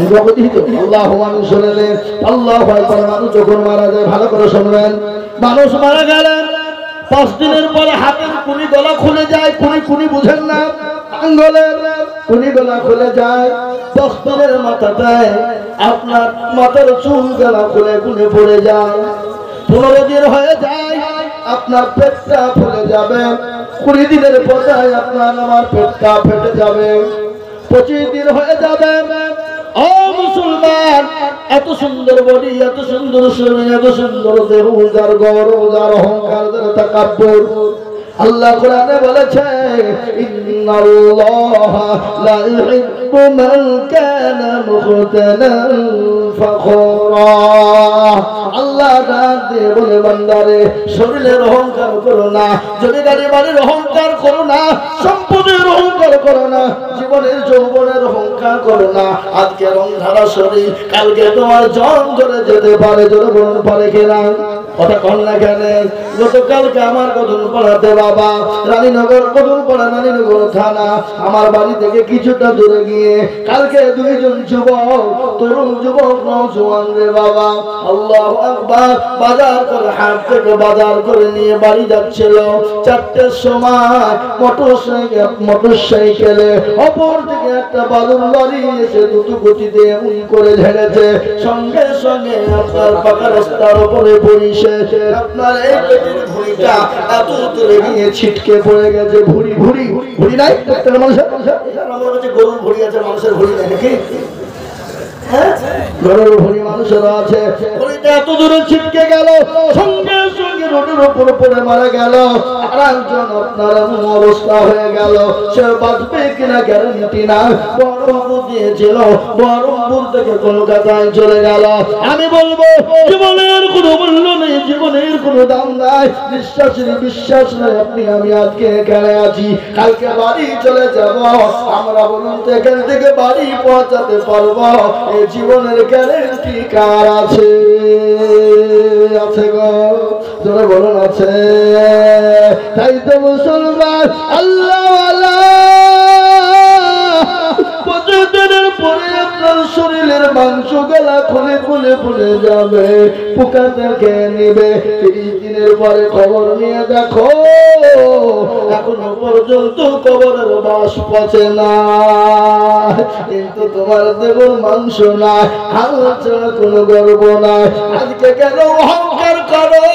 আল্লাহু আকবার শুনলেন। আল্লাহু আকবার। মানুষ যখন মারা যায় ভালো করে শুনবেন, মানুষ মারা গেলেন 5 দিনের পরে হাতের কুনি গলা খুলে যায়। কুনি বুঝেন না, আঙ্গুলের কুনি গলা খুলে যায়। 10 দিনের মাথাটায় আপনার মাথার চুল গলা খুলে কুনে পড়ে যায়। 15 দিন হয়ে যায় আপনার পেটটা ফুলে যাবে। 20 দিনের পরে আপনার আমার পেটটা ফেটে যাবে। 25 দিন হয়ে যাবে। ও মুসলমান, এত সুন্দর বডি, এত সুন্দর শরীর, এত সুন্দর দেহ, যার গৌরব, যার অহংকার, যার তাকাব্বুর, আল্লাহ কোরআনে বলেছে ইন্নাল্লাহা লা ইউহিব্বু মান কানা মুখতালান ফাখুরা। আল্লাহ ডাক দিয়ে বলে, বান্দারে শরীরের অহংকার করো না, জমিদারি বাড়ির অহংকার করো না, সম্পদের অহংকার করো না, জীবনের যৌবনের অহংকার করো না। আজকে রং ধারা শরীর, কালকে তোমার জং ধরে যেতে পারে। জোরে বলুন পারে কিনা? কথা কন না কেন? গতকালকে আমার কদম পড়াতে বাবা রানীনগর কদম পড়া, রানীনগর থানা আমার বাড়ি থেকে কিছুটা দূরে গিয়ে কালকে 2 জন যুবক, তরুণ যুবক, নওজোয়ান রে বাবা, আল্লাহু আকবার, বাজার করে, হাট থেকে বাজার করে নিয়ে বাড়ি যাচ্ছিল। 4টের সময় মোটরসাইকেলে অপর থেকে একটা বালুর লরি এসে দ্রুত গতিতে উনি করে ঝেড়েছে। সঙ্গে সঙ্গে আপনার পাকা রাস্তার উপরে পড়িছে। আপনার এই পেটের ভুঁড়িটা এত তুলে গিয়ে ছিটকে পড়ে গেছে। ভুঁড়ি নাই প্রত্যেকটা মানুষের? আমার কাছে গরুর ভুঁড়ি আছে, মানুষের ভুঁড়ি নাই নাকি? গরুর ভুঁড়ি মানুষেরও আছে। ভুঁড়িটা এত দূরে ছিটকে গেল, সঙ্গে সঙ্গে রোডের উপর পড়ে মারা গেল। আর একজন আপনার এমন অবস্থা হয়ে গেল, সে বাঁচবে কিনা গ্যারান্টি না। বহরমপুর দিয়েছিল, বহরমপুর থেকে কলকাতায় চলে গেল। আমি বলবো জীবনের কোনো মূল্য নেই, জীবনের কোনো দাম নাই, বিশ্বাস নাই। আপনি আমি আজকে এখানে আছি, কালকে বাড়ি চলে যাব। আমরা বলুন তো এখান থেকে বাড়ি পৌঁছাতে পারবো? এই জীবনের গ্যারান্টি কার আছে? আছে গো, তোরা বলুন আছে। তাই তো মুসলমান আল্লাহ পরে আপনার শরীরের মাংস গলা খুলে খুলে ফুলে যাবে, পোকাতে খেয়ে নিবে। 30 দিনের পরে খবর নিয়ে দেখো এখনো পর্যন্ত কবরের বাস পচে না, কিন্তু তোমার দেবর মাংস না, হাল ছাড়া কোনো গর্ব নাই। আজকে কেন অহংকার করো,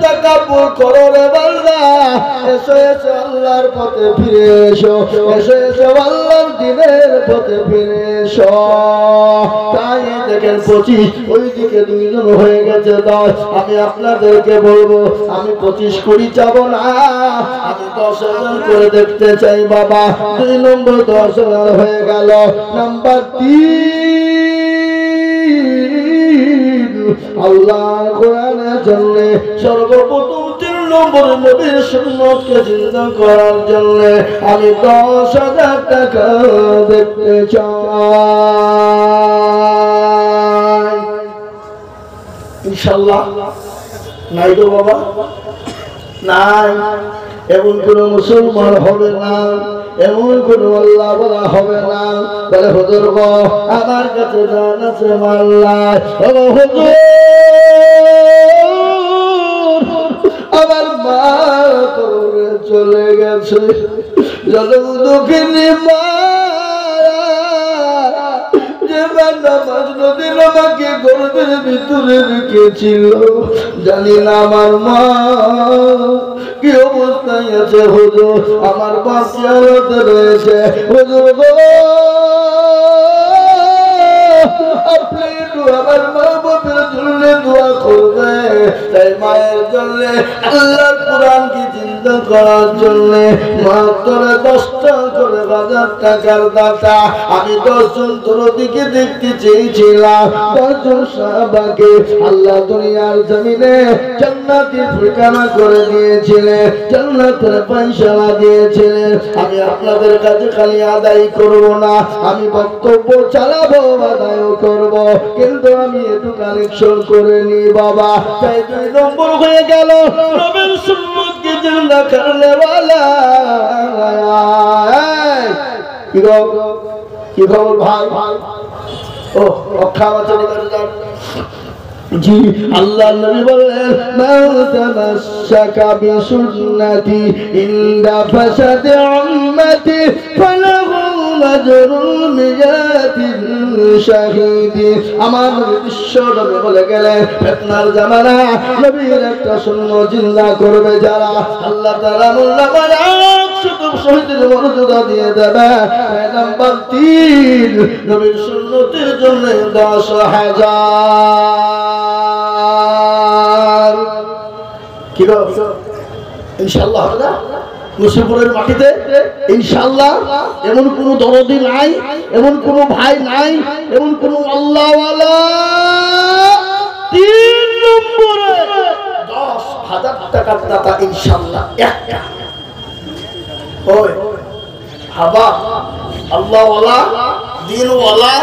তাকাব্বুর করো রে বান্দা? এসো এসো আল্লাহর পথে ফিরে এসো, এসো এসো আল্লাহর দ্বীনের পথে ফিরে এসো। তাই দেখেন 25, ওইদিকে 2 জন হয়ে গেছে 10। আমি আপনাদেরকে বলবো, আমি 25 কোটি চাবো না, আমি 10,000 করে দেখতে চাই বাবা। 2 নম্বর 10,000 হয়ে গেল। নাম্বার 3, আল্লাহ কোরআনের জন্য সর্বপ্রথম 3 নম্বর নবীর সুন্নতকে জিন্দা করার জন্য আমি 10,000 টাকা দেখতে চাই। ইনশাআল্লাহ নাই তো বাবা, নাই। এমন কোন মুসলমান হবে না, এমন কোন আল্লাহ বলা হবে না বলে হুজুর গো আমার কাছে জান আছে আল্লাহ, ও হুজুর আমার মা কবরে চলে গেছে, জনম দুঃখিনী মা, যে নামাজ নদীর আমাকে গর্ভের ভিতরে রেখেছিল, জানি না আমার মা কি অবস্থায় আছে। হুজুর আমার বাঁচি হালতে রয়েছে, হুজুর গো আপনি একটু আমার মা বাপের জন্য দোয়া করবে। তাই মায়ের জন্য আল্লাহর কোরআন কি চিন্তা করার জন্য মাত্র 10টা করে 1000 টাকার দাতা আমি 10 জন তোর দিকে দেখতে চেয়েছিলাম। 10 জন সাহাবাকে আল্লাহ দুনিয়ার জমিনে জান্নাতের ঠিকানা করে দিয়েছিলেন, জান্নাতের পয়সালা দিয়েছিলেন। আমি আপনাদের কাছে খালি আদায় করব না, আমি বক্তব্য চালাবো, আদায় করব, কিন্তু আমি একটু কালেকশন করে নি বাবা। তাই 2 নম্বর হয়ে গেল নবীর সুন্নতকে জিন্দা করনে वाला। কি খবর ভাই? ও অক্ষাবচনী জি আল্লাহ নবী বলেন মান তামাশশাকা বিসুন্নতি ইনদা ফাসাদি উম্মতি ফালাহু আজরুল মিয়াতিন শাহীদি। আমার বিশ্ব নবী বলে গেলেন ফিতনার জামানা নবীর একটা সুন্নাত জিন্দা করবে যারা, আল্লাহ তাআলা মোল্লামার শুধু শহীদের মর্যাদা দিয়ে দেবে। নাম্বার 3 নবীর সুন্নতের জন্য 10,000 কি গো ইনশাআল্লাহ হবে না? নসিপুরের মাটিতে ইনশাআল্লাহ এমন কোন দরদি নাই, এমন কোন ভাই নাই, এমন কোন আল্লাহওয়ালা 3 নম্বরে 10,000 টাকার দাতা ইনশাআল্লাহ একটা ওই হাবা আল্লাহওয়ালা দিনওয়ালা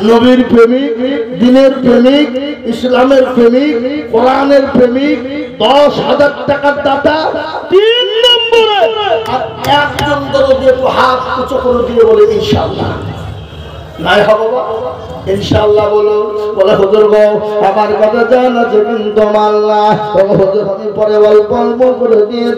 নবীর প্রেমিক, দিনের প্রেমিক, ইসলামের প্রেমিক, কোরআনের প্রেমিক 10,000 টাকার দাতা 3 নম্বরে। আর একজন দরদি একটু হাত উঁচু করে দিয়ে বলে ইনশাআল্লাহ নাই হবে বাবা ইনশাআল্লাহ বলো। বলে হুজুর গো আমার কথা জানা যে কিন্তু মাল্লা হুজুর আমি পরে অল্প অল্প করে দিয়ে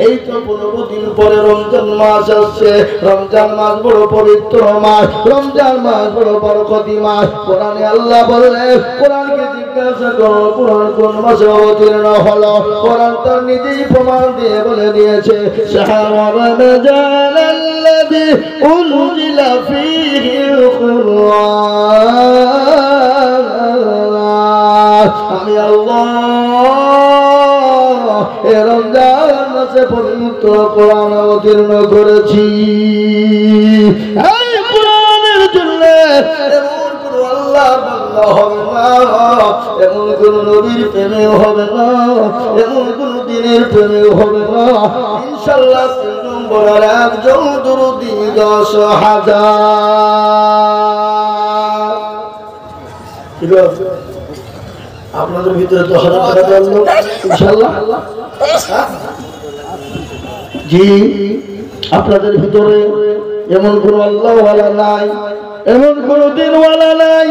এই তো 15 দিন পরে রমজান মাস আসছে। রমজান মাস বড় পবিত্র মাস, রমজান মাস বড় বরকতি মাস। কোরআনে আল্লাহ বললেন কোরআনকে জিজ্ঞাসা করো কোরআন কোন মাসে অবতীর্ণ হলো। কোরআন তার নিজেই প্রমাণ দিয়ে বলে দিয়েছে শাহরু রমজান আল্লাযী উনজিলা ফীহি আমি আল্লাহ এ রমজান মাসে পবিত্র কোরআন অবতীর্ণ করেছি। এই কোরআনের জন্য এমন কোন আল্লাহ বান্দা হবে না, এমন কোন নবীর প্রেমে হবে না, এমন কোন দিনের প্রেমে হবে না ইনশাআল্লাহ। 3 নম্বর একজন দরদি 10,000 আপনাদের ভিতরে 10,000 টাকা দেওয়ার লোক ইনশাআল্লাহ জি আপনাদের ভিতরে এমন কোন আল্লাহওয়ালা নাই, এমন কোন দিনওয়ালা নাই,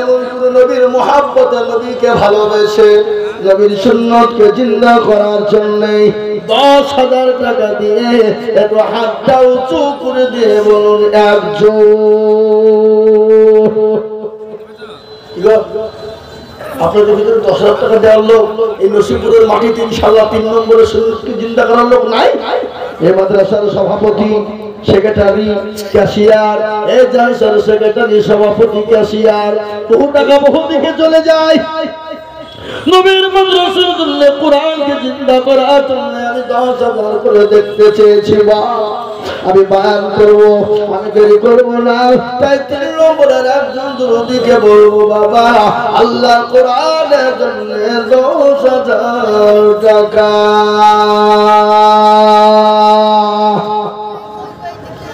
এমন কোন নবীর মুহাব্বতে নবীকে ভালোবেসে নবীর সুন্নতকে জিন্দা করার জন্য 10,000 টাকা দিয়ে একটু হাতটা উঁচু করে দিয়ে বলুন একজন। আপনাদের ভিতরে 10,000 টাকা দেওয়ার লোক এই নসিপুরের মাটিতে ইনশাআল্লাহ 3 নম্বরে সুন্নতকে জিন্দা করার লোক নাই? এই মাদ্রাসার সভাপতি, সেক্রেটারি, ক্যাশিয়ার, এই জালসার সেক্রেটারি, সভাপতি, ক্যাশিয়ার বহু টাকা বহু দিকে চলে যায়। নবীর মাদ্রাসার জন্য কোরআনকে জিন্দা করার জন্য আমি 10,000 করে দেখতে চেয়েছি। আমি বয়ান করবো, আমি দেরি করবো না। তাই 3 নম্বরের একজন দরদিকে বলবো বাবা আল্লাহ কোরআনের জন্য 10,000 টাকা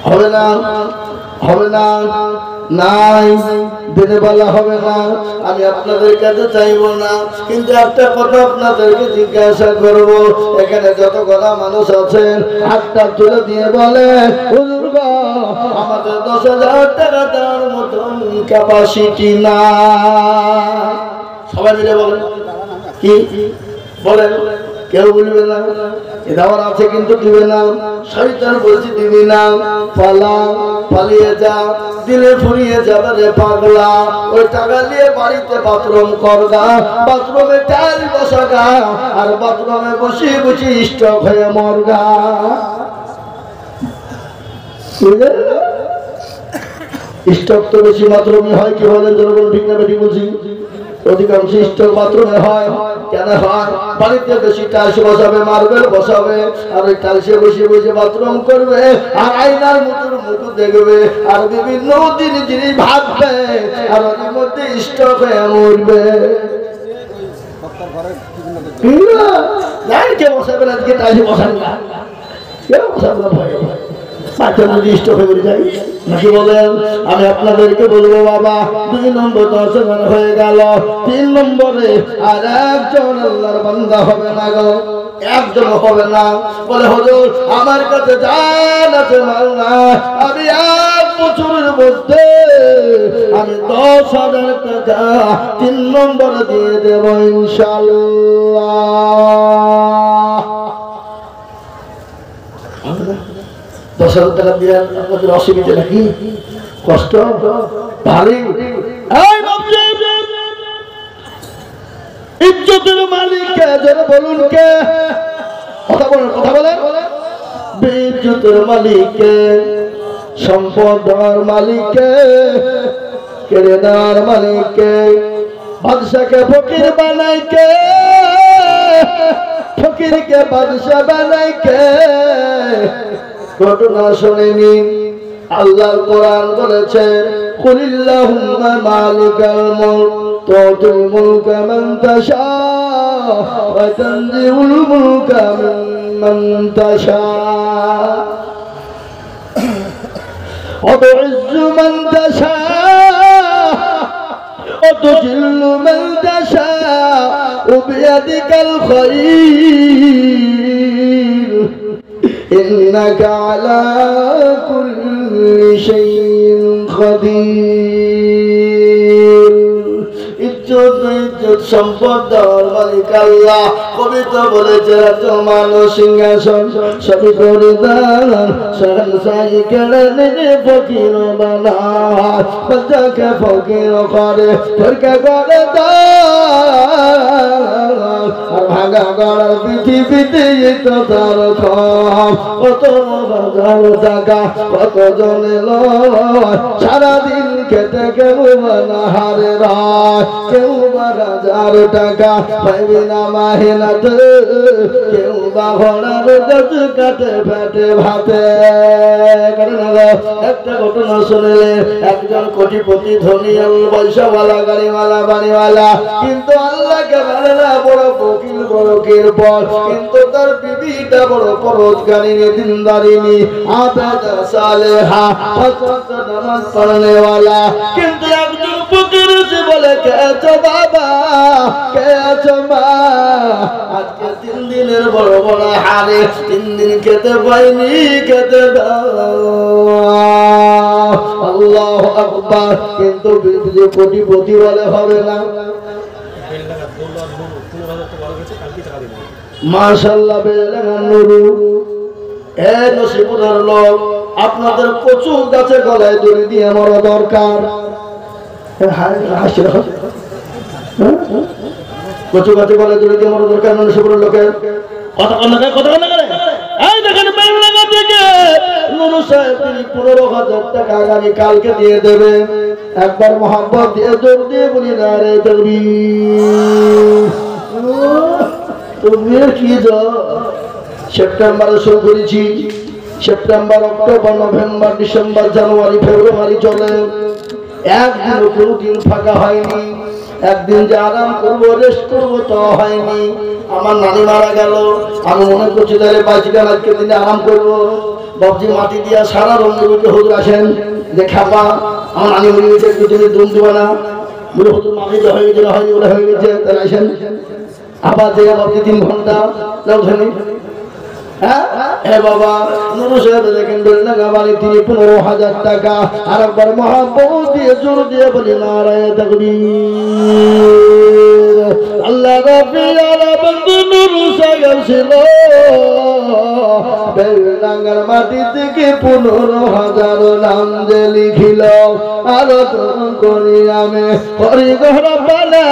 হবে না, হবে না, নাই দিনে বলা হবে না। আমি আপনাদের কাছে চাইবো না, কিন্তু একটা কথা আপনাদেরকে জিজ্ঞাসা করব। এখানে যত কথা মানুষ আছেন হাতটা তুলে দিয়ে বলে হুজুর গো আমাদের 10,000 টাকা দেওয়ার মতন ক্যাপাসিটি না। সবাই মিলে বলেন কি বলেন? কেউ বলবে না দেওয়ার আছে কিন্তু দিবে না। শয়তান বলছি দিবি না, পালা পালিয়ে যা, দিলে ফুরিয়ে যাবে রে পাগলা। ওই টাকা নিয়ে বাড়িতে বাথরুম করগা, বাথরুমে টাইল বসাগা, আর বাথরুমে বসে বসে স্টক হয়ে মরগা। স্টক তো বেশি বাথরুমে হয়, কি বলেন যেরকম ঠিক না বেশি বুঝি? অধিকাংশ স্টক বাথরুমে হয়। কেন হয়? বাড়িতে বেশি টাইলস বসাবে, মার্বেল বসাবে, আর ওই টাইলসে বসে বসে বাথরুম করবে, আর আয়নার মুখের মুখ দেখবে, আর বিভিন্ন জিনিস ভাববে, আর ওর মধ্যে স্টক হয়ে মরবে। কে বসাবে না? আজকে টাইলস বসান না, কেউ বসাবে না ভয় নাকি বলেন? আমি আপনাদেরকে বলবো বাবা 2 নম্বর 10,000 হয়ে গেল। 3 নম্বরে আর একজন আল্লাহর বান্দা হবে না গো, একজন হবে না। বলে হুজুর আমার কাছে জান আছে মাল না, আমি বছরের মধ্যে আমি 10,000 টাকা 3 নম্বরে দিয়ে দেব ইনশাআল্লাহ। 10,000 টাকা দিয়ে আপনাদের অসুবিধা নাকি? কষ্ট ভারী? ইজ্জতের মালিক কে? যারা বলুন কে? কথা বলেন, কথা বলেন। ইজ্জতের মালিক কে? সম্পদের মালিক কে? কেড়ে নেওয়ার মালিক কে? বাদশাকে ফকির বানাই কে? ফকিরকে বাদশা বানাই কে? ঘটনা শুনেনি? আল্লাহর কোরআন বলেছে কুলিল্লাহুম্মা মালিকাল মুলক তুতিল মুলকা মান তাশা ওয়া তানজিউল মুলকা মিম্মান তাশা ওয়া তু'ইজ্জু মান তাশা ওয়া তুযিল্লু মান তাশা ওয়া বিয়াদিকাল খায়র ইন্নাকা আলা কুল্লি শাইইন কাদির। ইজ্জত সম্পদ দেওয়ার মালিক আল্লাহ। কবিতা বলেছে রাজমান সিংহাসন সবই করে দান সহনসাই কেড়ে নিয়ে ফকির বানায়। বাচ্চাকে ফকির করে ফরকে করে দান আর ভাঙা গড়ার পৃথিবীতে তো তার খাম। কত হাজার টাকা কত জনে লয় সারাদিন খেতে কেউ বানা হারে রায়। কেউ বা 1,000 টাকা পাইবি না মাহিনাতে, কেউ বা ঘোড়ার গাছ কাটে ফেটে ভাতে। একটা ঘটনা শুনলে একজন কোটিপতি ধনী পয়সাওয়ালা গাড়িওয়ালা বাড়িওয়ালা, কিন্তু আল্লাহকে মানে না, বড় ফকির বড় কিরপর, কিন্তু তার বিবিটা বড় পরোজগারিনী দিনদারিনী আবেদা সালেহা পাঁচ ওয়াক্ত নামাজ পড়নেওয়ালা। কিন্তু একজন ফকির সে বলে কে আছো বাবা, কে আছো মা, আজকে 3 দিনের বড় বড় হারে 3 দিন খেতে পাইনি, খেতে দাও। আল্লাহু আকবার। কিন্তু যে কোটিপতি বলে হবে না। মাশাআল্লাহ বেলাগানুরু এ নসিবুরের লোক, আপনাদের কচু গাছে গলায় দড়ি দিয়ে আমার দরকার। কচু গাছে গলায় দড়ি দিয়ে আমার দরকার নসিবুরের লোকের। কথা কন না, কথা কন না করে। এই দেখেন বেলনাগা থেকে নুরু সাহেব তিনি 15,000 টাকা আগামী কালকে দিয়ে দেবে। একবার মোহাম্মত দিয়ে জোর দিয়ে বলি না রে তাকবীর। তুমি কি সেপ্টেম্বরে শুরু করেছি, September October November December January February চলে, একদিন কোনো দিন ফাঁকা হয়নি। একদিন যে আরাম করবো রেস্ট করবো তো হয়নি। আমার নানি মারা গেল, আমি মনে করছি তাহলে 5 দিন আজকে দিনে আরাম করবো। বাবজি মাটি দিয়া সারা রঙের হুজুর আসেন যে খাপা আমার নানি মরে গেছে, একটু তুমি দুম দিবা না, বলে হুজুর মাটি হয়ে গেছে, হয়নি বলে হয়ে গেছে, তাহলে আসেন আবার যে বাবজি 3 ঘন্টা যাও ধরে। হ্যাঁ হ্যাঁ বাবা নুরু সাহেব দেখেন বেলনাগা বাড়ি তিনি 15,000 টাকা। আর একবার মহাব্বত দিয়ে জোর দিয়ে বলি নারায়ে তাকবীর। আল্লাহ রাব্বিল আলামিন নুরু সাহেব ছিল বেলনাগার মাটি থেকে 15,000 নাম যে লিখিল। আর করি আমি করি গহরা পালা।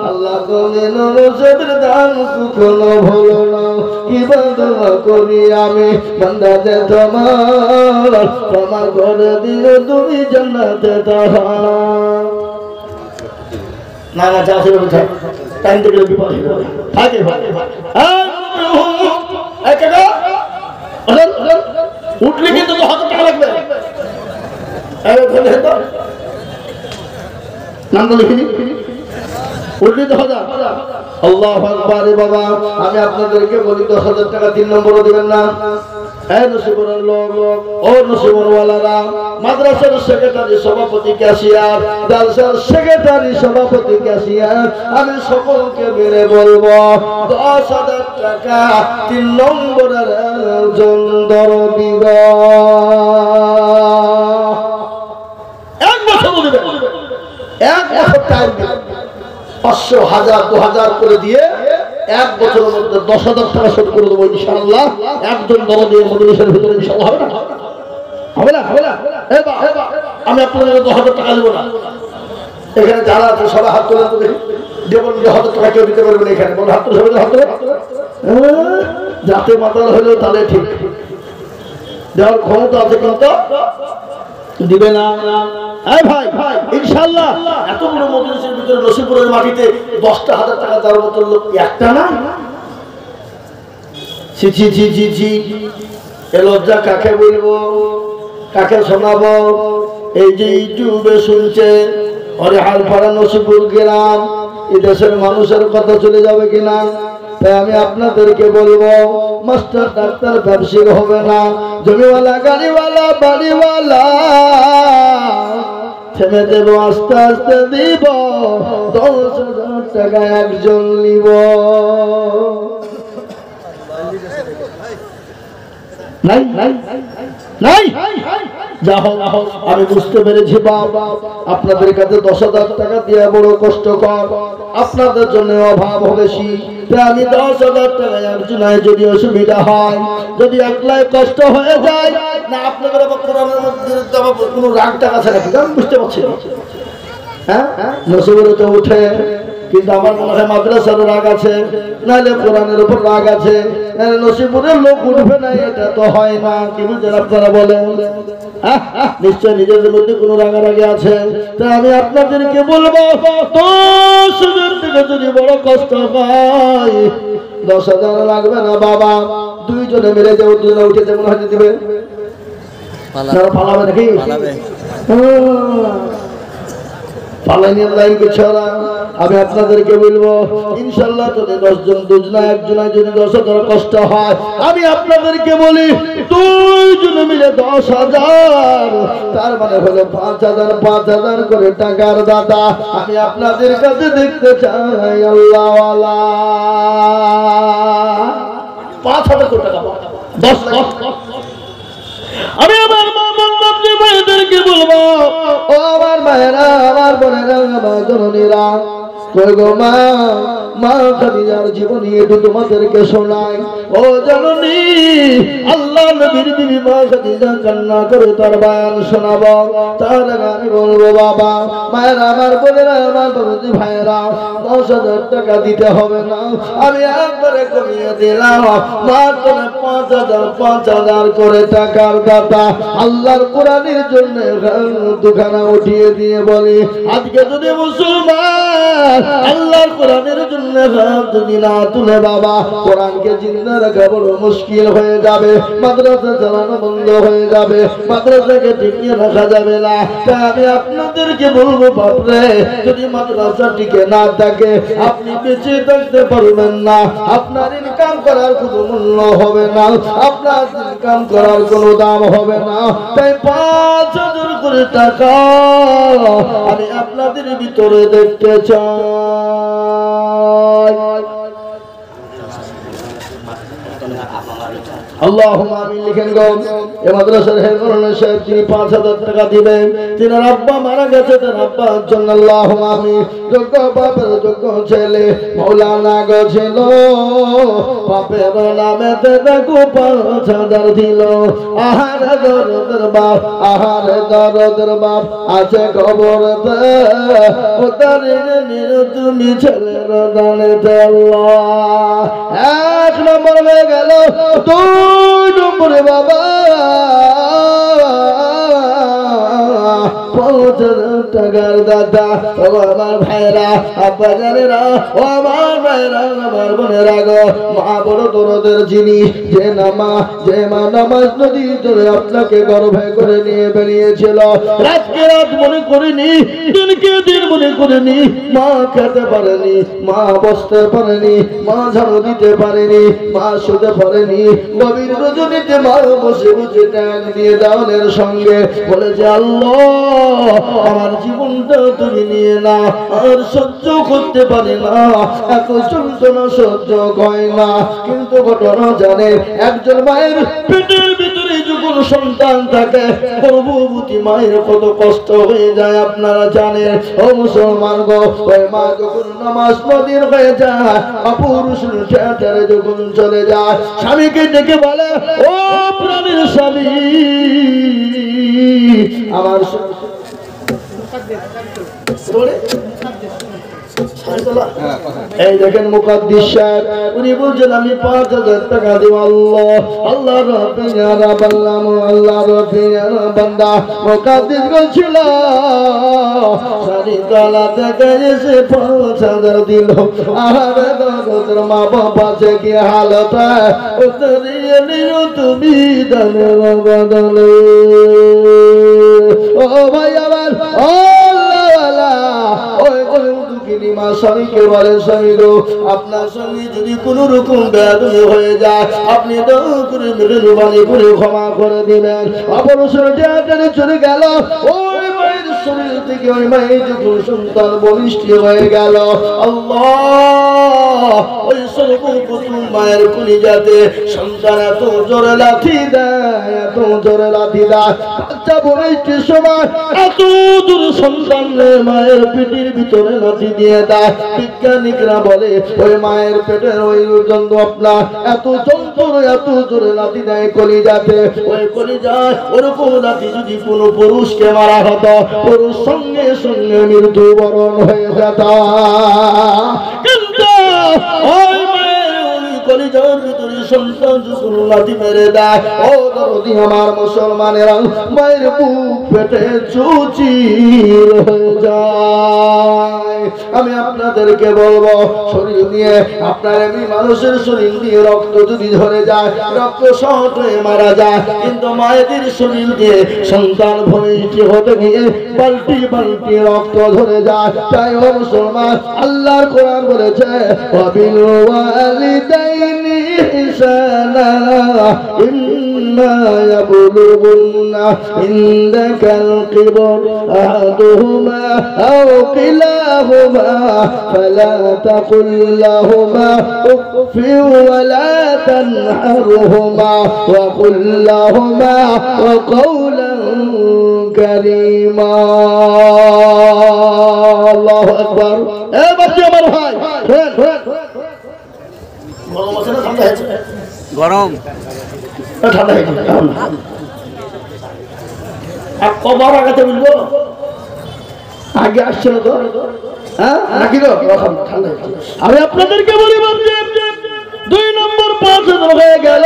আল্লাহ তুমি নুরু সাহেবের দান কখনো ভুলো না। কি বন্দনা করি আমি বান্দাতে তোমার, তোমার ঘরে দিও তুমি জান্নাতে তাহার। না না যা ছিল বুঝা টাইম থেকে বিপদ থাকে উঠলে কিন্তু 1,000 টাকা লাগবে। নামটা লিখিনি উঠলি 10,000। আল্লাহু আকবার। বাবা আমি আপনাদেরকে বলি 10,000 টাকা 3 নম্বরও দিবেন না। এই নসিবুরের লোক ও নসিবুরওয়ালারা, মাদ্রাসার সেক্রেটারি সভাপতি ক্যাশিয়ার, জালসার সেক্রেটারি সভাপতি ক্যাশিয়ার, আমি সকলকে মিলে বলবো 10,000 টাকা 3 নম্বরের একজন দরদিগণ। 1 বছর টাইম দিন, 500, 1000, 2000 করে দিয়ে 1 বছরের মধ্যে 10,000 টাকা শোধ করে দেবো ইনশাআল্লাহ। একজন দরদের মজলিসের ভিতরে ইনশাআল্লাহ হবে না? হবে না? হবে না? আমি আপনাদের 10,000 টাকা দেবো না। এখানে যারা আছে সবাই হাত তোলেন তো দেখি। যেমন 10,000 টাকা কেউ দিতে পারবেন এখানে, বলে হাত তোলে, সবাই হাত তোলে। যাতে মাতাল হলেও তাহলে ঠিক, দেওয়ার ক্ষমতা আছে কিন্তু দিবে না। এই ভাই ইনশাআল্লাহ এত বড় মজলিসের ভিতরে নসিপুরের মাটিতে 10,000 টাকা দেওয়ার মতো লোক একটা না। ছি ছি ছি ছি ছি, এ লজ্জা কাকে বলবো, কাকে শোনাবো? এই যে ইউটিউবে শুনছে হরিহালপাড়া নসিপুর গ্রাম, এই দেশের মানুষের কথা চলে যাবে কিনা? তাই আমি আপনাদেরকে বলবো, মাস্টার ডাক্তার ব্যবসায়ী হবে না, জমিওয়ালা গাড়িওয়ালা বাড়িওয়ালা থেমে দেবো, আস্তে আস্তে দিব, 10,000 টাকা একজন নিব। নাই নাই নাই, যা হোক আমি বুঝতে পেরেছি বাবা, আপনাদের কাছে 10,000 টাকা দিয়ে বড় কষ্টকর, আপনাদের জন্য অভাব বেশি। আমি 10,000 টাকা একজনের যদি অসুবিধা হয়, যদি একলাই কষ্ট হয়ে যায় না, আপনাদের আবার কোরআনের মধ্যে কোনো রাগ টাকা আছে নাকি? আমি বুঝতে পারছি না। হ্যাঁ, নসিবের তো উঠে, কিন্তু আমার মনে হয় মাদ্রাসার রাগ আছে, নাহলে কোরআনের উপর রাগ আছে। নসিপুরের লোক উঠবে না, এটা তো হয় না। কি বুঝছেন আপনারা বলেন? নিশ্চয় নিজেদের মধ্যে কোনো রাগারাগি আছে। তাই আমি আপনাদেরকে বলবো, 10,000 টাকা যদি বড় কষ্ট হয়, 10,000 লাগবে না বাবা, 2 জনে মিলে যাও, 2 জনে উঠে যেমন হয়তো দিবে, পালাবে নাকি? আমি আপনাদেরকে বলবো ইনশাআল্লাহ, যদি 10 জন 2 জন একজনের যদি 10,000 কষ্ট হয়, আমি আপনাদেরকে বলি 2 জনে মিলে 10,000, তার মানে হলো 5,000 করে টাকার দাতা। আমি আপনাদের কাছে দেখতে চাই আল্লাহ ওয়ালা 5,000 কোটি টাকা, 10 লাখ। আমি আমার মা বন্ধু ভাইদেরকে বলবো, ও আমার মায়েরা, আমার বোনেরা, আমার জননীরা, কই গো মা, মা খাদিজার জীবনী একটু তোমাদেরকে শোনাই। ও জননী, আল্লাহ নবীর বিবি মা খাদিজা কান্না করে তার বয়ান শোনাবো। তার আগে আমি বলবো বাবা, মায়েরা, আমার বোনেরা, আমার বন্ধু ভাইয়েরা, 10,000 টাকা দিতে হবে না, আমি একবারে কমিয়ে দিলাম, মাত্র 5,000 করে টাকার দাতা। আল্লাহর কোরআনের জন্য দুখানা উঠিয়ে দিয়ে বলি, আজকে যদি মুসলমান আল্লাহর কোরআনের জন্য যদি না তুলে বাবা, কোরআনকে জিন্দা রাখা বড় মুশকিল হয়ে যাবে, মাদ্রাসা চালানো বন্ধ হয়ে যাবে, মাদ্রাসাকে টিকিয়ে রাখা যাবে না। তাই আমি আপনাদেরকে বলবো বাপরে, যদি মাদ্রাসা টিকে না থাকে, আপনি বেঁচে থাকতে পারবেন না, আপনার ইনকাম করার কোনো মূল্য হবে না, আপনার ইনকাম করার কোনো দাম হবে না। তাই 5,000 করে টাকা আমি আপনাদের ভিতরে দেখতে চাই। আল্লাহুম্মা আমিন লিখেন গো। এই মাদ্রাসার হেডমাস্টার সাহেব যিনি 5,000 টাকা দিবেন, তিনার আব্বা মারা গেছে, তার আব্বার জন্য আল্লাহুম্মা আমিন। যোগ্য বাপের যোগ্য ছেলে মাওলানা গো ছিল, বাপের নামেতে দেখো 5,000 দিল। আহারে দরদের বাপ, আহারে দরদের বাপ আছে কবরতে, ওতারে নির তুমি ছেলের দানেতে। আল্লাহ 1 নম্বর হয়ে গেল। 2 নম্বরে বাবা 5,000 টাকার দাদা। ও আমার ভাইরা, আব্বা জানেরা, ও আমার ভাইরা, আমার বোনেরা গো, মা বড় দরদের জিনিস। যে মা নামাজ নদী ধরে আপনাকে গর্ভে করে নিয়ে বেরিয়েছিল, রাতকে রাত মনে করেনি, দিনকে দিন মনে করেনি, মা খেতে পারেনি, মা বসতে পারেনি, মা ঝাড়ু দিতে পারেনি, মা শুতে পারেনি। গভীর রজনীতে মা বসে বসে ট্যাগ দিয়ে দেওয়ালের সঙ্গে বলেছে, আল্লাহ আমার জীবনটা তুমি নিয়ে না, আর সহ্য করতে পারে না, এত যন্ত্রণা সহ্য হয় না। কিন্তু ঘটনা জানে, একজন মায়ের পেটের ভিতরে যখন সন্তান থাকে, গর্ভবতী মায়ের কত কষ্ট হয়ে যায় আপনারা জানেন। ও মুসলমান গো, ওই মা যখন নামাজ পড়ির হয়ে যায়, অপুরুষ থিয়েটারে যখন চলে যায়, স্বামীকে ডেকে বলে, ও প্রাণের স্বামী আমার এই দেখেন মুকাদ্দিস সাহেব, উনি বলছেন আমি 5000 টাকা দিব। আল্লাহ রব্বিনা বললাম, আল্লাহ রব্বিনা বান্দা মুকাদ্দিস বলছিল সারি গলা থেকে এসে 5000 দিল। আরে তোর মা বাবা যে কি হালত, উতরিয়ে নিও তুমি দানের বদলে। ও ভাই আমার, ও স্বামীকে বলেন, স্বামী গো, আপনার সঙ্গে যদি কোন রকম বেয়াদবি হয়ে যায়, আপনি দয়া করে মেহরবানি করে ক্ষমা করে দিবেন। অপরশনে চলে গেল, ওই মায়ের শরীর থেকে ওই মায়ের যখন সন্তান বলিষ্ঠ হয়ে গেল, আল্লাহ ওই সর্বপ্রথম মায়ের কলিজাতে সন্তান এত জোরে লাথি দেয়, এত জোরে লাথি দেয়, বাচ্চা বলিষ্ঠের সময় এত দূর সন্তান মায়ের পেটের ভিতরে লাথি দিয়ে দেয়। বিজ্ঞানিকরা বলে ওই মায়ের পেটের ওই জন্য আপনার এত যন্ত্র, এত জোরে লাথি দেয় কলিজাতে, ওই কলিজায় ওরকম লাথি যদি কোনো পুরুষকে মারা হতো, পুরুষ সঙ্গে সঙ্গে মৃত্যুবরণ হয়ে যেত। কিন্তু ওই মায়ের ওই কলিজার ভিতরে সন্তান যখন লাথি মেরে দেয়, ও দরদি আমার মুসলমানেরা, মায়ের বুক পেটে চুচির হয়ে যায়। আমি আপনাদেরকে বলবো, শরীর নিয়ে আপনার এমনি মানুষের শরীর দিয়ে রক্ত যদি ধরে যায়, রক্ত শর্ট হয়ে মারা যায়, কিন্তু মায়েদের শরীর দিয়ে সন্তান ভূমিষ্ঠ হতে গিয়ে বালতি বালতি রক্ত ধরে যায়। তাই ও মুসলমান, আল্লাহর কোরআন বলেছে, ওয়াবিল ওয়ালিদাইনি ইহসানা ইম্মা ইয়াবলুগুন্না ইনদাকাল কিবার আহাদুহুমা আও কিলাহুমা ফালা তাকুল লাহুমা উফফি ওয়ালা তানহারহুমা ওয়া কুল লাহুমা কাওলান কারীমা। আল্লাহু আকবার। এ বাচ্চা আমার ভাই, গরম আছে না ঠান্ডা আছে? গরম, ঠান্ডা হয়েছে। আর কবার আগাতে বলবো, আগে আসছিল তো, হ্যাঁ নাকি তো ঠান্ডা হয়েছে। আমি আপনাদেরকে বলি, 2 নম্বর 5000 হয়ে গেল।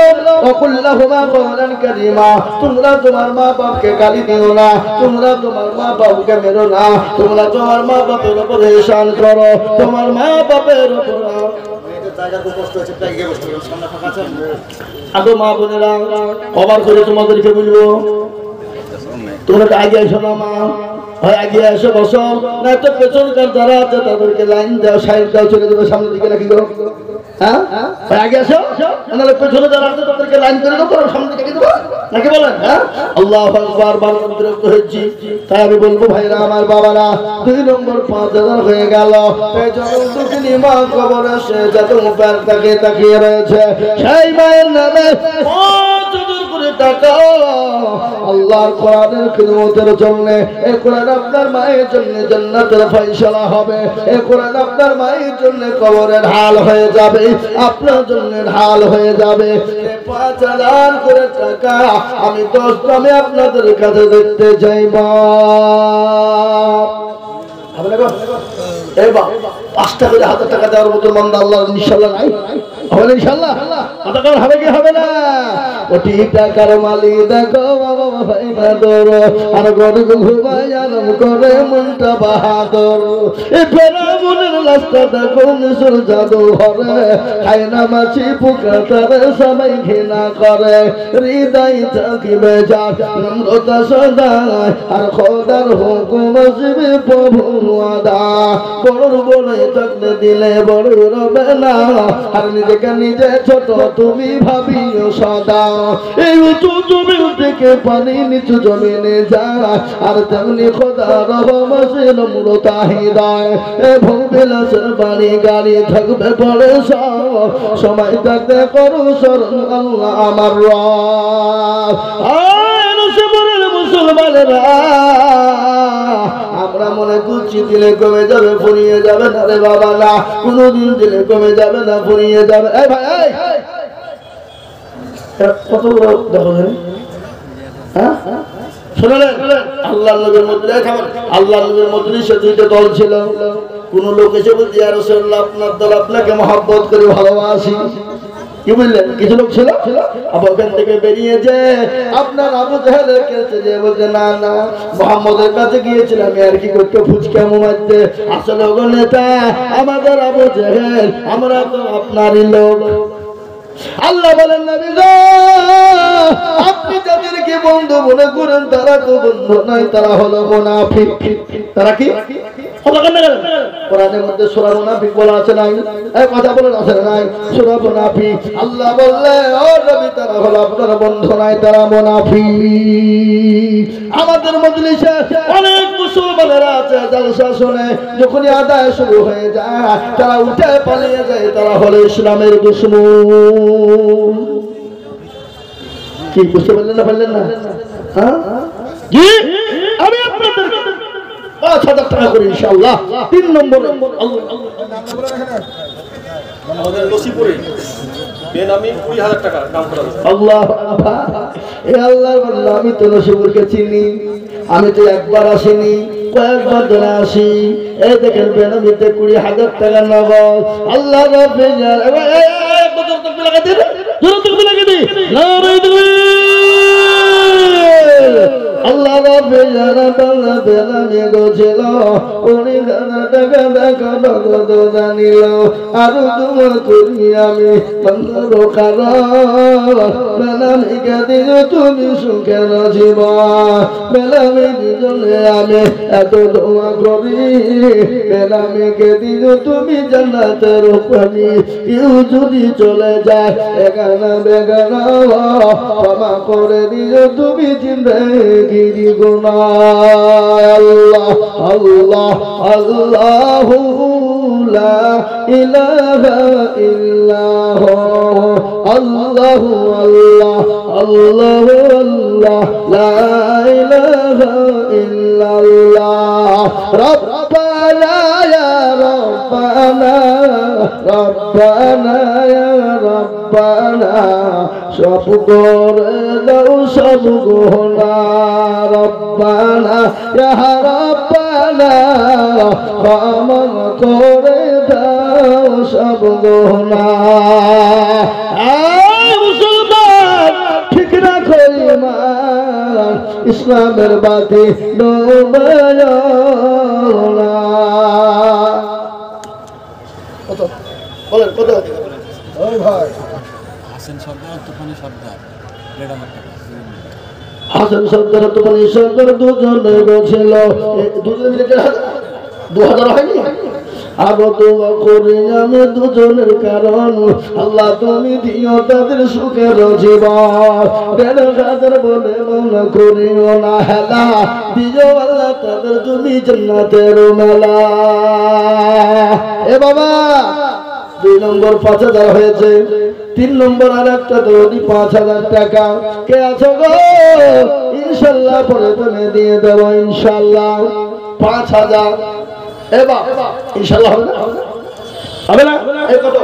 ওকুল্লাহুমা কওলান কারীমা, তোমরা তোমার মা বাপকে গালি দিও না, তোমরা তোমার মা বাপকে মেরো না, তোমরা তোমার মা বাপের উপর ihsan করো, তোমার মা বাপের উপর আদো মা বোনেরা কবার করে তোমাদেরকে বলবো, তোমরা আগে এসো না মা, হয় আগে এসে বসো, না তো পেছনকার যারা আছে তাদেরকে লাইন দাও, সাইড দাও, চলে যাবে সামনের দিকে নাকি গো, হ্যাঁ আগে আসো, নাহলে পেছনে যারা আছে তাদেরকে লাইন করে দাও, তোমরা সামনে দিকে দেবো নাকি বলেন? হ্যাঁ, আল্লাহু আকবার। বিরক্ত হয়েছি, তাই আমি বলবো ভাইরা আমার, বাবারা, 2 নম্বর 5000 হয়ে গেল। পেছনের দুঃখিনী মা কবরে সে যত মুখের তাকিয়ে তাকিয়ে রয়েছে, সেই মায়ের নামে 5000 করে টাকা আল্লাহর কোরআনের খিদমতের জন্য। এই কোরআন আপনার মায়ের জন্য জান্নাতের ফয়সালা হবে, এই কোরআন আপনার মায়ের জন্য কবরের ঢাল হয়ে যাবে, আপনার জন্য ঢাল হয়ে যাবে। 5000 করে টাকা আমি 10 দামে আপনাদের কাছে দেখতে চাইব। এবার 5 টাকা করে 1000 টাকা দেওয়ার মতো মন্দ আল্লাহ ইনশাআল্লাহ নাই, হবে ইনশাআল্লাহ। টাকা হবে কি হবে না? কোটি টাকার মালিক দেখো বাবা ভাই বাদর, আর গরিব ঘুমায় আরাম করে মনটা বাহাদুর। এই ফেরাউনের লাশটা দেখো মিশর জাদু ঘরে, খায় না মাছি পোকা তারে সবাই ঘৃণা করে, হৃদয় থাকিবে যার নম্রতা সদায়, আর খোদার হুকুম আসবে প্রভু আদা। বড় বড় থাকলে দিলে বড় রবে না, আর নিজেকে থেকে নিজে ছোট তুমি ভাবিও সদা এই উঁচু জমিন থেকে পানি নিচু জমিনে যায় আর তেমনি খোদা রহমতে নম্র তাহিদায় এ ভোগবিলাসের বাড়ি গাড়ি থাকবে পড়ে সব সময় থাকতে করো স্মরণ আল্লাহ আমার রব মুসলমানেরা আমরা মনে করছি দিলে কমে যাবে ফুরিয়ে যাবে না রে বাবা না কোনদিন দিলে কমে যাবে না ফুরিয়ে যাবে এই ভাই কত দেখো হ্যাঁ শুনলেন আল্লাহ নবীর মজলিসে আল্লাহ নবীর মজলিসে দুইটা দল ছিল কোন লোক এসে বলছে ইয়া রাসূলুল্লাহ আপনার দল আপনাকে মহব্বত করে ভালোবাসি কি বললেন কিছু লোক ছিল আবার ওখান থেকে বেরিয়ে যে আপনার আবু জাহেলের কাছে যে বলছে না না মুহাম্মদের কাছে গিয়েছিলাম আমি আর কি করতে ফুচকা মারতে আসলে ওগো নেতা আমাদের আবু জাহেল আমরা তো আপনারই লোক আল্লাহ বলেন নবী গো আপনি যাদেরকে বন্ধু মনে করেন তারা তো বন্ধু নয় তারা হলো মুনাফিক তারা কি কোরআনের মধ্যে সূরা মুনাফিক বলা আছে নাই এই কথা বলেন আছে নাই সূরা মুনাফিক আল্লাহ বললে ও নবী তারা হলো আপনার বন্ধু নয় তারা মুনাফিক আমাদের মজলিসে অনেক মুসলমানেরা আছে জলসা শুনে যখনই আদায় শুরু হয়ে যায় তারা উঠে পালিয়ে যায় তারা হলো ইসলামের দুশমন কি বুঝতে পারলেন না হ্যাঁ জি আমি আপনাদের ৫,০০০ টাকা করে ইনশাআল্লাহ ৩ নম্বর আমাদের লসিপুরে বেনামি ২০,০০০ টাকা দাম করা আছে আল্লাহ এ আল্লাহর বান্দা আমি তো লসিপুরকে চিনি আমি তো একবার আসিনি কয়েকবার ধরে আসি এই দেখেন বেনামিতে ২০,০০০ টাকা নগদ আল্লাহ রাব্বিল আল্লাহ রাব্বিল আলামিন বেনামি গোছিল ২০,০০০ টাকা দেখা নগদ জানিল আর তোমার করি আমি বন্ধুর কারণ বেনামিকে দিলে তুমি সুখের জীবন বেনামি দিলে আমি এত দোয়া করি বেনামিকে দিলে তুমি জান্নাতের পানি কেউ যদি চলে যায় এখানে বেগানা ক্ষমা করে দিলে তুমি জিন্দেগির গুনাহ আল্লাহ আল্লাহ আল্লাহু লা ইলাহা ইল্লাহু আল্লাহু আল্লাহ আল্লাহু আল্লাহ লা ইলাহা ইল্লাল্লাহ রব্বানা ইয়া রব্বানা রব্বানা ইয়া রব্বানা সব করে দাও সব গুনাহ রব্বানা ইয়া রব্বানা ক্ষমা করে দাও সব গুনাহ মুসলমান ঠিক রাখো ঈমান ইসলামের বাতি ডোবায়ো না কত বলেন কত ওই ভাই হাসান সর্দার তুফানি সর্দার হাসান সর্দার তুফানি সর্দার দুজনে গেছিল দুজনে মিলে ২০০০ হয়নি আরো দোয়া করি আমি দুজনের কারণ আল্লাহ তুমি দিও তাদের সুখের জীবন ১,৫০০ বলে মনে করিও না হেলা দিও আল্লাহ তাদের তুমি জান্নাতের মেলা এ বাবা ২ নম্বর ৫,০০০ হয়েছে ৩ নম্বর আর একটা দৌড়ি ৫,০০০ টাকা কে আছো গো ইনশাআল্লাহ পরে তুমি দিয়ে দেবো ইনশাআল্লাহ ৫,০০০ এবার ইনশাআল্লাহ হবে না এই কত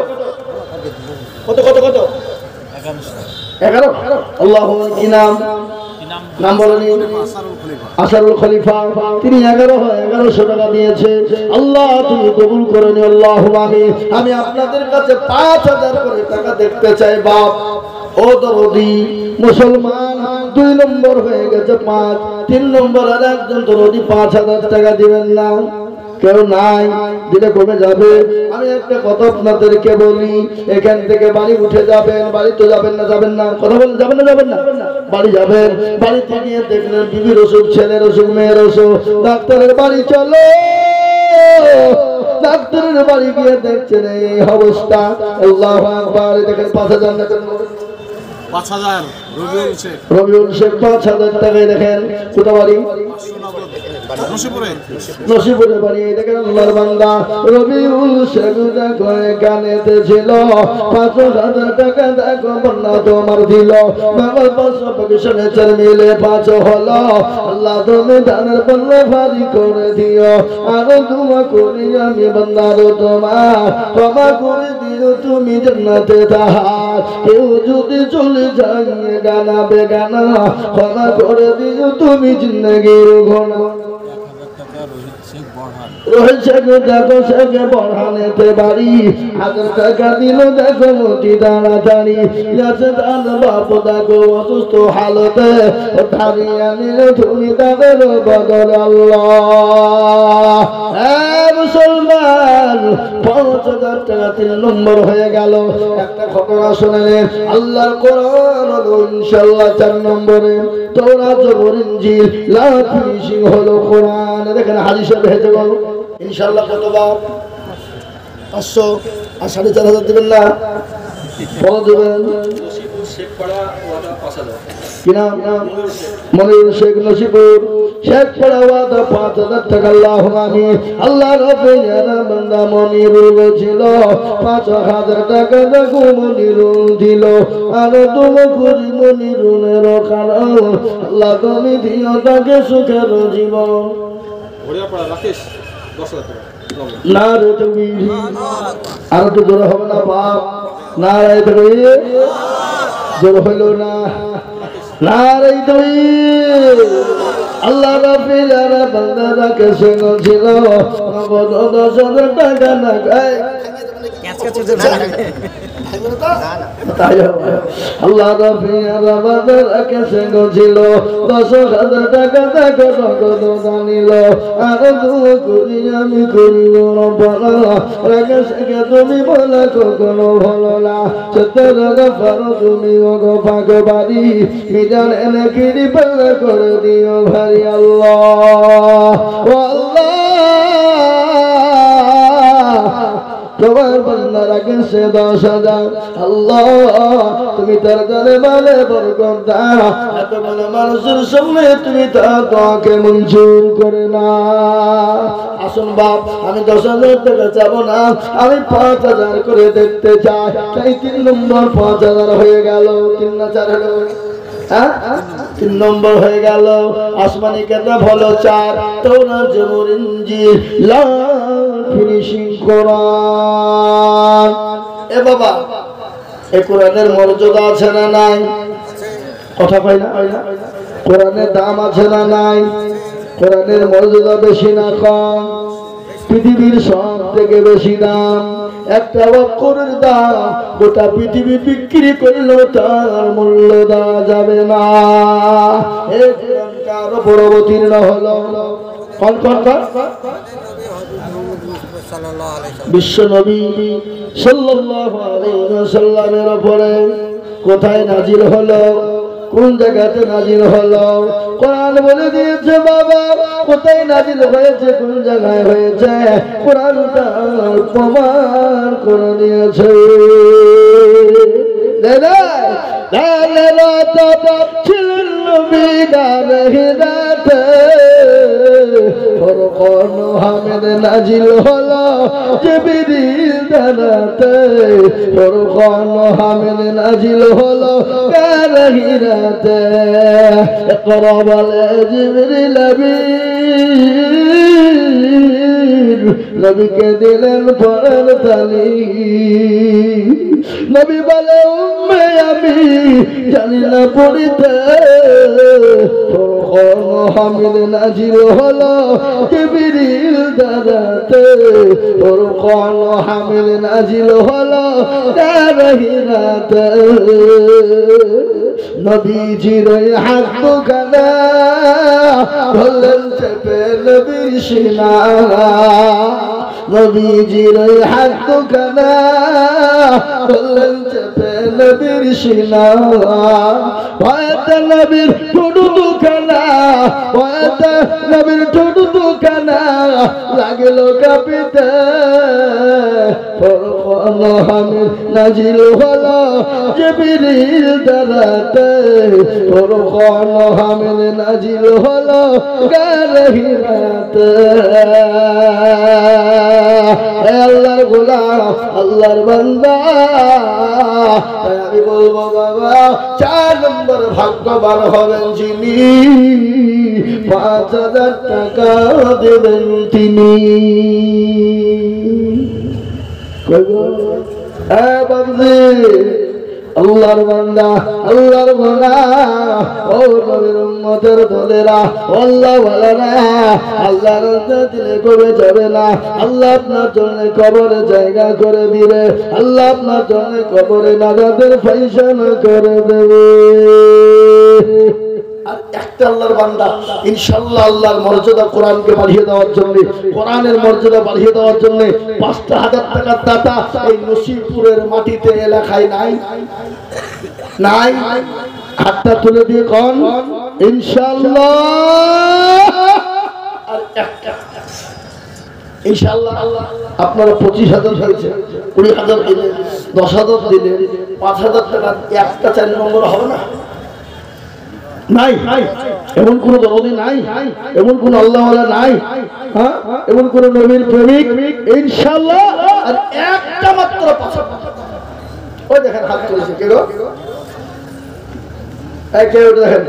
কত কত কত 11 আল্লাহু কি নাম বলেনি আসারুল খলিফা তিনি 1100 টাকা দিয়েছে আল্লাহ তুমি কবুল করে নিও আল্লাহুম্মা আমিন আমি আপনাদের কাছে ৫,০০০ করে টাকা দেখতে চাই বাপ ও দরদি মুসলমান ২ নম্বর হয়ে গেছে ৫ ৩ নম্বর আর একজন দরদি ৫,০০০ টাকা দিবেন না কেউ নাই দিলে কমে যাবে আমি একটা কথা আপনাদেরকে বলি এখান থেকে বাড়ি উঠে যাবেন বাড়িতে যাবেন না কথা বলেন যাবেন না বাড়ি যাবেন বাড়িতে গিয়ে দেখলেন বিবির অসুখ ছেলের অসুখ মেয়ের অসুখ ডাক্তারের বাড়ি চলো ডাক্তারের বাড়ি গিয়ে দেখছেন এই অবস্থা। আল্লাহু আকবার। দেখেন 5000 দেখেন 5000 রবিউল শেখ 5000 টাকায় দেখেন কোথা বাড়ি নসিপুরে বাড়ি। দেখেন আল্লাহর বান্দা রবিউল শেখ দেখো গানেতে ছিল 5000 টাকা দেখো বন্যা তোমার দিল বাবা 500 পয়সা চার মিলে 5 হলো। আল্লাহ তুমি দানের বন্যা ভারী করে দিও আর দোয়া করি আমি বান্দার তোমার ক্ষমা করে দিও তুমি জান্নাতে তাহার। কেউ যদি চলে যায় গানা বেগানা ক্ষমা করে দিও তুমি জিন্দেগির ঘোনা। রোহিত শেখ দেখো শেখে বড়হানেতে বাড়ি 1000 টাকা দিল দেখো মোটি তাড়াতাড়ি আছে তার বাপ দেখো অসুস্থ হালতে ধারিয়া নিল তুমি তাদের বদল। আল্লাহ মুসলমান 5000 টাকা 3 নম্বর হয়ে গেল। একটা ঘটনা শুনেন আল্লাহর কোরআন হলো ইনশাআল্লাহ 4 নম্বরে, তাওরাত জবর ইনজিল লা ফিনিশিং হলো কোরআন। দেখেন হাদিসে ভেজে গেল ইনশাআল্লাহ কত বাপ 500 আর 4500 দিবেন না বড় দিবেন শেখ পাড়া ওয়াদা 5000 কি নাম মনির শেখ নসিপুর শেখ পাড়া ওয়াদা 5000 টাকা। আল্লাহু আমিন। আল্লাহ রাব্বুল আলামিন বান্দা মনিরুল ছিল 5000 টাকা দেখো মনিরুল দিল আর তুমি করি মনিরুলের কারণ আল্লাহ তুমি দিও তাকে সুখের জীবন। ওড়িয়াপাড়া রাকেশ 10000 টাকা না রে তুমি আর তো জোর হবে না বাপ না রে তুমি জোর হইল না না রে তুমি। আল্লাহ রাব্বুল আলামিন বান্দারা কাছে ছিল 10,000 টাকা না গায় আল্লাহ রাব্বুল আলামিন কাছে ছিল 10,000 টাকা দেখো নগদ জানিল আর দোয়া করি আমি করিব রব্বানা রাগে সে তুমি বলা কখনো ভালো না সত্তর গফর তুমি ওগো ভাগবাড়ি মিজান এনে কিরি পাল্লা করে দিও ভাই। আল্লাহ ও আল্লাহ তোমার বান্দারা কাছে 10,000 আল্লাহ তুমি তার জানে মানে বরকত দাও এত বড় মানুষের সামনে তুমি তার দোয়াকে মঞ্জুর করে না। আসুন বাপ আমি 10,000 টাকা চাবো না আমি 5,000 করে দেখতে চাই। তাই 3 নম্বর 5,000 হয়ে গেল 3 না 4 হলো 3 নম্বর হয়ে গেল। আসমানি কিতাব হলো 4 তাওরাত জবর ইনজিল লা ফিনিশিং কোরআন। এ বাবা এই কোরআনের মর্যাদা আছে না নাই কথা কই না কোরআনের দাম আছে না নাই কোরআনের মর্যাদা বেশি না কম পৃথিবীর সব থেকে বেশি দাম। একটা অক্ষরের দাম গোটা পৃথিবী বিক্রি করলেও তার মূল্য দেওয়া যাবে না। এই কোরআন কার উপর অবতীর্ণ হলো কোন কোন বিশ্ব নবী সাল্লাল্লাহু আলাইহি ওয়াসাল্লামের উপরে। কোথায় নাজিল হলো কোন জায়গাতে নাজিল হলো কোরআন বলে দিয়েছে বাবা কোথায় নাজিল হয়েছে কোন জায়গায় হয়েছে কোরআনটা প্রমাণ করে দিয়েছে। ছিলেন নবী গানে হিদাতে ফরকান হামিদ নাজিল হলো জিবরিল দানাতে ফরকান হামিদ নাজিল হলো গানে হিদাতে ইকরা বলে জিবরিল আমিন নবীকে দিলেন পরার তালি নবী বলে উম্মে আমি জানি না পড়িতে ফরকান হামিদ নাজিল হলো জিবরিল দানাতে ফরকান হামিদ নাজিল হলো গাহিরাতে নবীজির হাত দুখানা ধরলেন চেপে নবীর সিনা নবীজির হাত দুখানা ধরলেন চেপে পে নবীর সিনা ভয়তে নবীর ঠোঁট দুখানা ভয়তে নবীর ঠোঁট দুখানা লাগলো কাঁপিতে ফরমান হামিদ নাজিল হলো জিবরিল দ্বারাতে ফরমান হামিদ নাজিল হলো গারে হিরাতে আল্লাহর গোলাম আল্লাহর বান্দা আমি বলবো বাবা 4 নম্বর ভাগ্যবান হবেন যিনি 5000 টাকা দেবেন তিনি আল্লাহর বান্দা আল্লাহর গোলাম ও নবীর উম্মতের দলেরা আল্লাহ ওয়ালারা আল্লাহর রাস্তা দিলে কবে যাবে না আল্লাহ আপনার জন্য কবরে জায়গা করে দিবে আল্লাহ আপনার জন্য কবরে নাজাতের ফয়সালা করে দেবে আর একটা আল্লাহর বান্দা ইনশাআল্লাহ আল্লাহর মর্যাদা কোরআনকে বাড়িয়ে দেওয়ার জন্য কোরআনের মর্যাদা বাড়িয়ে দেওয়ার জন্য 5000 টাকার দাতা এই নসিবপুরের মাটিতে এলাকায় নাই নাই হাতটা তুলে দিয়ে কোন ইনশাআল্লাহ আর একটা ইনশাআল্লাহ আপনারা 25000 হয়েছে 20000 দিলেন 10000 দিলেন 5000 টাকা একটা 4 নম্বর হবে না নাই এমন কোন দরদি নাই এমন কোন আল্লাহওয়ালা নাই হ্যাঁ এমন কোন নবীর প্রেমিক ইনশাআল্লাহ আর একটা মাত্র পাঁচা ওই দেখেন হাত তুলেছে কে গো এই কে ওটা দেখেন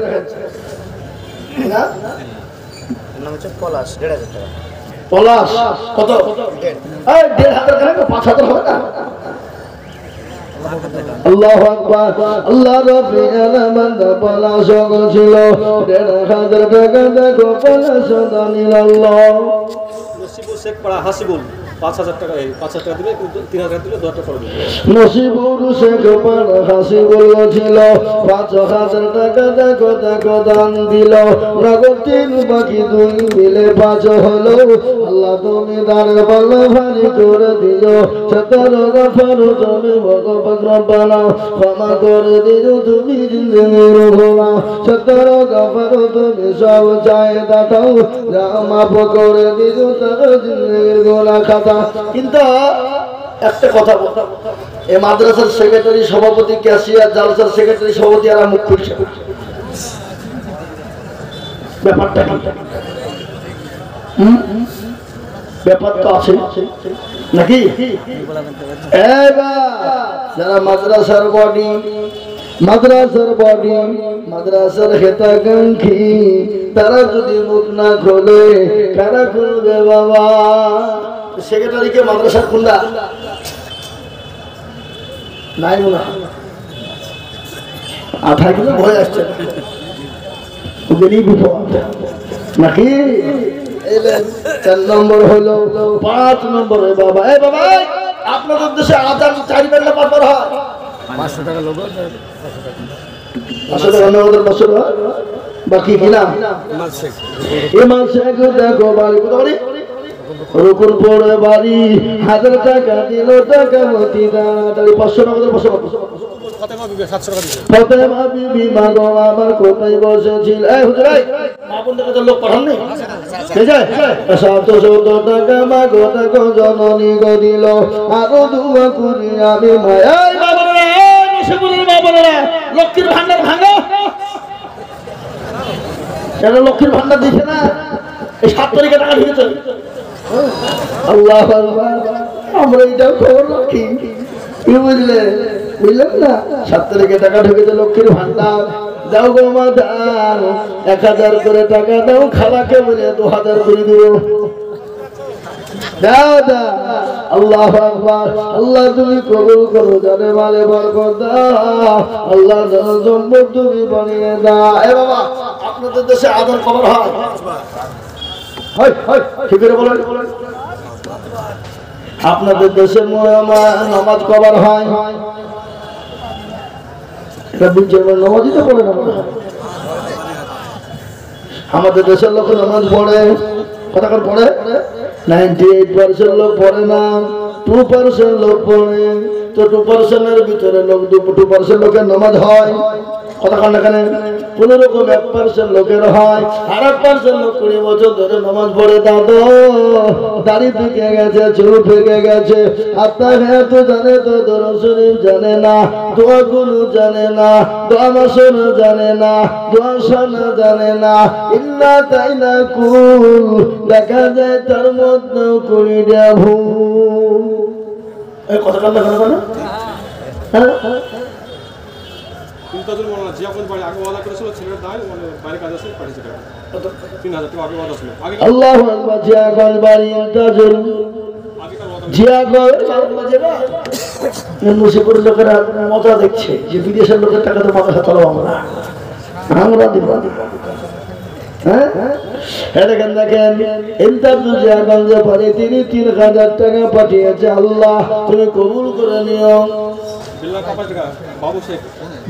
না নাম হচ্ছে পলাশ 1500 টাকা পলাশ কত এই 1500 টাকা 5000 হবে না আল্লাহু আকবার আল্লাহ রাব্বুল আলামিন বলা সকল ছিল 1500 টাকা দেখো পলাশ দানিল আল্লাহ নসিবুল শেখ পাড়া হাসিবুল 5000 টাকা 5000 টাকা দিলে 3000 দিলে 10 টাকা করে দিবে নসিবুল শেখ পাড়া হাসিবুল ছিল 5000 টাকা দেখো দান দিল নগদ 3 বাকি 2 মিলে 5 হলো আল্লাহ তুমি দানের পাল্লা ভারী করে দিও সতর গফর তুমি ভগবান রব্বানা ক্ষমা করে দিও তুমি জিন্দেগির গোনা সতর গফর তুমি সব চাই দাও যা মাফ করে দিও তার জিন্দেগির গোনা খাতা কিন্তু একটা কথা বলতে এই মাদ্রাসার সেক্রেটারি সভাপতি ক্যাশিয়ার জালসার সেক্রেটারি সভাপতি আর মুখ খুলছে ব্যাপারটা ব্যাপার তো আছে নাকি যারা মাদ্রাসার বডি মাদ্রাসার হেতাকাঙ্ক্ষী তারা যদি মুখ না খোলে কারা খুলবে বাবা সেক্রেটারিকে মাদ্রাসার খুলনা নাই মনে আঠা কিলো ভয় আসছে নাকি 4 নম্বর হলো 5 নম্বর বাবা এই বাবা আপনাদের দেশে আজান 4 বেলা 5 বার হয় 500 টাকা লোক 500 টাকা আমাদের বছর বাকি কিনা ইমাম শেখ দেখো বাড়ি কোথায় রুকুর পড়ে বাড়ি 1000 টাকা দিল টাকা মতি দাঁড়াতাড়ি 500 টাকা 500 ফতেমা বিবি মাগো আমার কোথায় বসেছিল এই হুজুর এই মা বোনদের তো লোক পাঠান নেই ঠিক আছে 700 টাকা মাগো দেখো জননী গো দিল আরো দুয়া করি আমি মায়া এই বাবারা এই নসিবুলের বাবারা লক্ষ্মীর ভান্ডার ভাঙো এটা লক্ষ্মীর ভান্ডার দিছে না এই 7 তারিখে টাকা ঢুকেছে আল্লাহু আকবার আমরা এটা খবর রাখি কি বুঝলেন না 7 তারিখে টাকা ঢুকেছে লক্ষ্মীর ভান্ডার দাও গো মাদার 1000 করে টাকা দাও খালাকে বলে 2000 করে দিব দাও আল্লাহু আকবার আল্লাহ তুমি কবুল করো জানে মালে বরকত দাও আল্লাহ জন্য তুমি বানিয়ে দাও এ বাবা আপনাদের দেশে আদর খবর হয় ঠিক করে বলেন আপনাদের দেশে নামাজ কবার হয় নামাজই তো পড়ে না আমাদের দেশের লোক নামাজ পড়ে কথা পড়ে 98% লোক পড়ে না 2% লোক পড়ে তো 2% ভিতরে লোক 2% লোকের নামাজ হয় কথা কান না কেন? কোন রকম 1% লোকের হয়, আর 1% লোক 20 বছর ধরে নামাজ পড়ে দাদু দাড়ি পেকে গেছে, চুল পেকে গেছে, আপনার তো জানে তো দরুদ শরীফ জানে না, দোয়া গুলো জানে না, দোয়া মাসুর জানে না, দোয়া শানা জানে না, ইল্লা তাইনা কুল দেখা যায় তার মধ্যে করি দেবু। এই কথা কান না কেন? হ্যাঁ আল্লাহু আকবার। জিয়াগঞ্জ বাড়ি ইন্তাজুল জিয়াগঞ্জ মুসিপুরের লোকেরা মজা দেখছে যে বিদেশের লোকের টাকা তো মাথা তোলা আমরা দিব। হ্যাঁ দেখেন দেখেন ইন্তাজুল জিয়াগঞ্জে পরে তিনি 3000 টাকা পাঠিয়েছে। আল্লাহ তুমি কবুল করে নিও।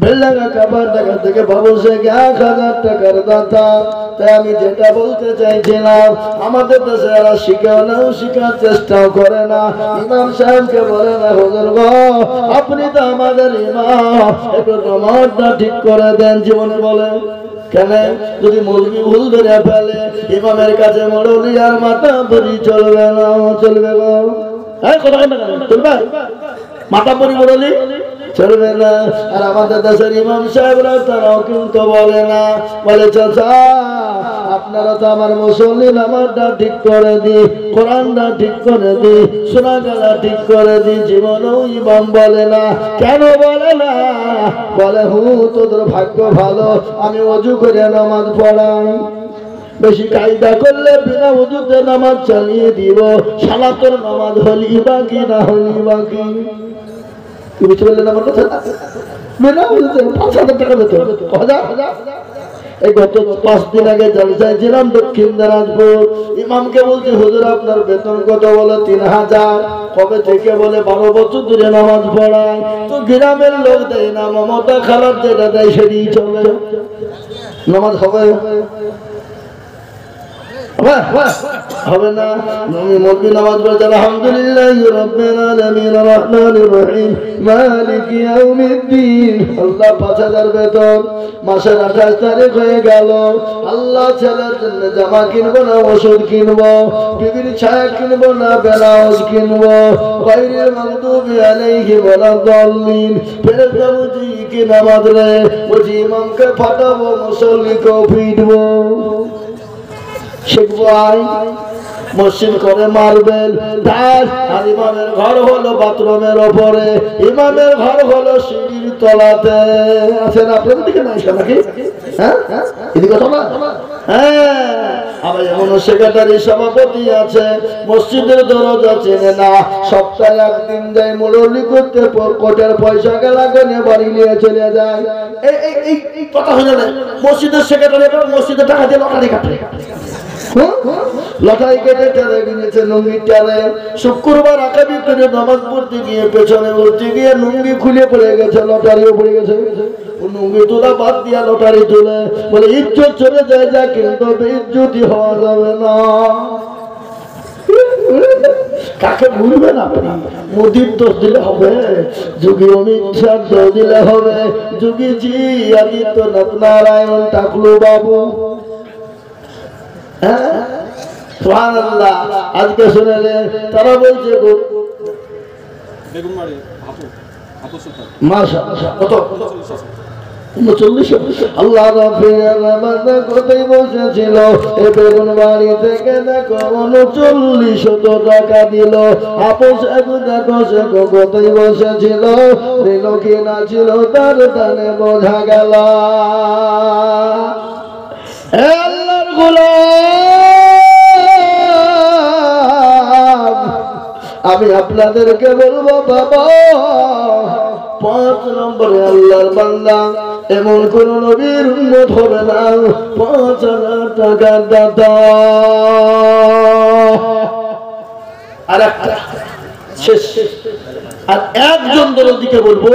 বেল্লাঙ্গা কাবার টাকা থেকে বাবু শেখ 1000 টাকার দাতা। তাই আমি যেটা বলতে চাইছিলাম, আমাদের দেশে এরা শিখেও না, শিখার চেষ্টাও করে না। ইমাম সাহেবকে বলে না, হুজুর গো আপনি তো আমাদের ইমাম, একটু নামাজটা ঠিক করে দেন। জীবনে বলে কেন? যদি মৌলবি ভুল ধরে ফেলে ইমামের কাছে মৌলবি আর মাথা পরি চলবে না, চলবে গো। চলবে মাথা পরি মৌলবি চলবে না। আর আমাদের দেশের ইমাম সাহেবরা তারাও কিন্তু বলে না, বলে চাচা আপনারা তো আমার মুসল্লি নামাজটা ঠিক করে দি, কোরআনটা ঠিক করে দি, শোনা গেলা ঠিক করে দি। জীবনেও ইমাম বলে না। কেন বলে না? বলে তোদের ভাগ্য ভালো, আমি ওযু করে নামাজ পড়াই। বেশি কায়দা করলে বিনা ওযুতে নামাজ চালিয়ে দিব। শালা তোর নামাজ হলি বাকি না হলি বাকি। বুঝতে পারলেন আমার কথা? বিনা ওযুতে 5000 টাকা বেতন। এই গত 5 দিন আগে জলসায় ছিলাম দক্ষিণ দিনাজপুর। ইমামকে বলছি হুজুর আপনার বেতন কত? বলে 3000। কবে থেকে? বলে 12 বছর ধরে নামাজ পড়ায়। তো গ্রামের লোক দেয় না, মমতা খালার যেটা দেয় সেটাই চলে। নামাজ হবে হবে না। মৌলবি নামাজ পড়ে আলহামদুলিল্লাহি রাব্বিল আলামিন রহমানির রহিম মালিকি ইয়াউমিদ্দিন। আল্লাহ 5000 বেতন। মাসের 28 তারিখ হয়ে গেল। আল্লাহ ছেলের জন্য জামা কিনবো না ওষুধ কিনবো, বিবির ছায়া কিনবো না ব্লাউজ কিনবো। গায়রিল মাগদুবি আলাইহিম ওয়ালাদ-দাল্লিন। ফেরেশতা বুঝি কি নামাজ রে, বুঝি ইমামকে ফাটাবো, মুসল্লিকেও পিটবো। মসজিদ করে মার্বেল দাস, আর ইমামের ঘর হলো বাথরুমের ওপরে, ইমামের ঘর হলো সিঁড়ির তলাতে। আছেন আপনাদের দিকে নাই নাকি? হ্যাঁ এদিকে কথা হ্যাঁ। আবার এমন সেক্রেটারি সভাপতি আছে, মসজিদের দরজা চেনে না, সপ্তাহে একদিন যায় মুরব্বি করতে, কোটের পয়সা গেলা নিয়ে বাড়ি নিয়ে চলে যায়। এই কথা হয়ে যাবে মসজিদের সেক্রেটারি মসজিদে টাকা দিয়ে লটারি কাটে, লটারি কেটে টেনে কিনেছে লুঙ্গি টানে। শুক্রবার আকাবি করে নামাজ পড়তে গিয়ে পেছনে উঠতে গিয়ে লুঙ্গি খুলে পড়ে গেছে, লটারিও পড়ে গেছে। লুঙ্গি তোলা বাদ দিয়া লটারি তুলে বলে ইজ্জত চলে যায় যা, কিন্তু বেইজ্জতি হওয়া যাবে না। কাকে ভুলবেন আপনি? মোদির দোষ দিলে হবে, যোগী অমিত শাহ দোষ দিলে হবে, যোগী জি আদিত্যনাথ নারায়ণ টাকলু বাবু। সুবহানাল্লাহ। আজকে শুনেলেন তারা বলছে মাশাআল্লাহ কত 39। আল্লাহ রাব্বুল কোথায় বসেছিল এ বেগুন বাড়ি থেকে দেখো 39 টাকা দিল। আপোষ দেখো সে কোথায় বসেছিল, দিল কি না ছিল তার দানে বোঝা গেল। আল্লাহর গোলাম আমি আপনাদেরকে বলবো বাবা, 5 নম্বরে আল্লাহর বান্দা এমন কোন নবীর উম্মত হবে না 5000 টাকার দাতা। আর একটা শেষ, আর একজন দরদিকে বলবো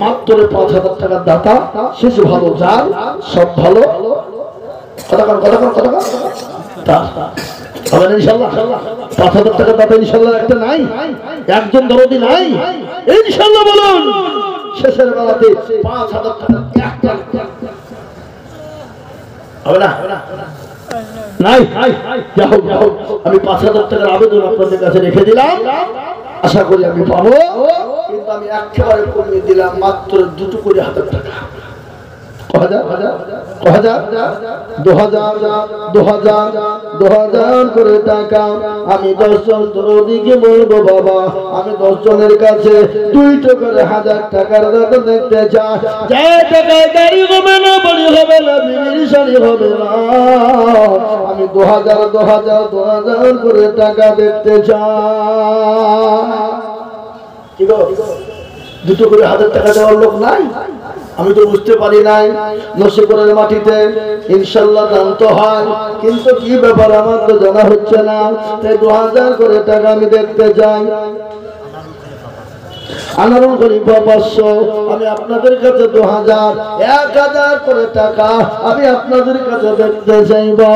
মাত্র 5000 টাকার দাতা, শেষ ভালো যার সব ভালো। কথা হবে ইনশাআল্লাহ 5000 টাকা দাতা ইনশাআল্লাহ একটা নাই, একজন দরদি নাই ইনশাআল্লাহ বলুন। শেষের বেলাতে 5000 টাকা একটা হবে না? নাই যাও যাও, আমি 5000 টাকার আবেদন আপনাদের কাছে রেখে দিলাম, আশা করি আমি পাবো, কিন্তু আমি একেবারে কমিয়ে দিলাম মাত্র 2,000 টাকা। 2000 করে টাকা। আমি 10 জন দরদিকে বলবো বাবা আমি 10 জনের কাছে 2 করে 1000 টাকার দাতা দেখতে চাই। যে টাকায় গাড়ি হবে না, বাড়ি হবে না, বিবির শাড়ি হবে না, আমি 2000 করে টাকা দেখতে চাই। কি গো 2 করে 1000 টাকা দেওয়ার লোক নাই? আমি তো বুঝতে পারি নাই। নসিপুরের মাটিতে ইনশাআল্লাহ দান তো হয়, কিন্তু কি ব্যাপার আমার তো জানা হচ্ছে না। তাই 2000 করে টাকা আমি দেখতে চাই। আনারুল খলিফা 500, আমি আপনাদের কাছে 2000, 1000 করে টাকা আমি আপনাদের কাছে দেখতে চাইবা।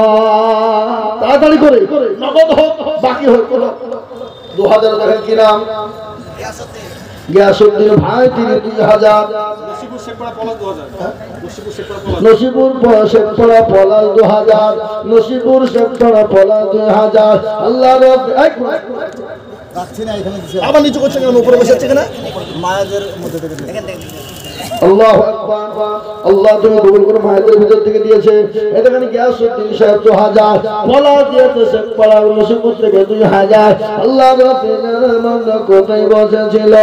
তাড়াতাড়ি করে নগদ হোক বাকি হোক, 2000 দেখেন কি নাম গিয়াসউদ্দিন ভাই, তিনি 2000। নসিপুর শেখপাড়া পলাশ 2000, নসিপুর শেখপাড়া পলাশ 2000। আল্লাহ আবার নিচু করছে কেন, উপরে বসে আছে কেন? মায়াদের মধ্যে থেকে আল্লাহু আকবার। আল্লাহ তুমি কবুল করো, মায়াদের ভিতর থেকে দিয়েছে। এখানে গিয়াসউদ্দিন সাহেব 2000, পলাশ দিয়েছে শেখপাড়া নসিপুর থেকে 2000। আল্লাহ রাব্বুল আলামিন কোথায় বসেছিল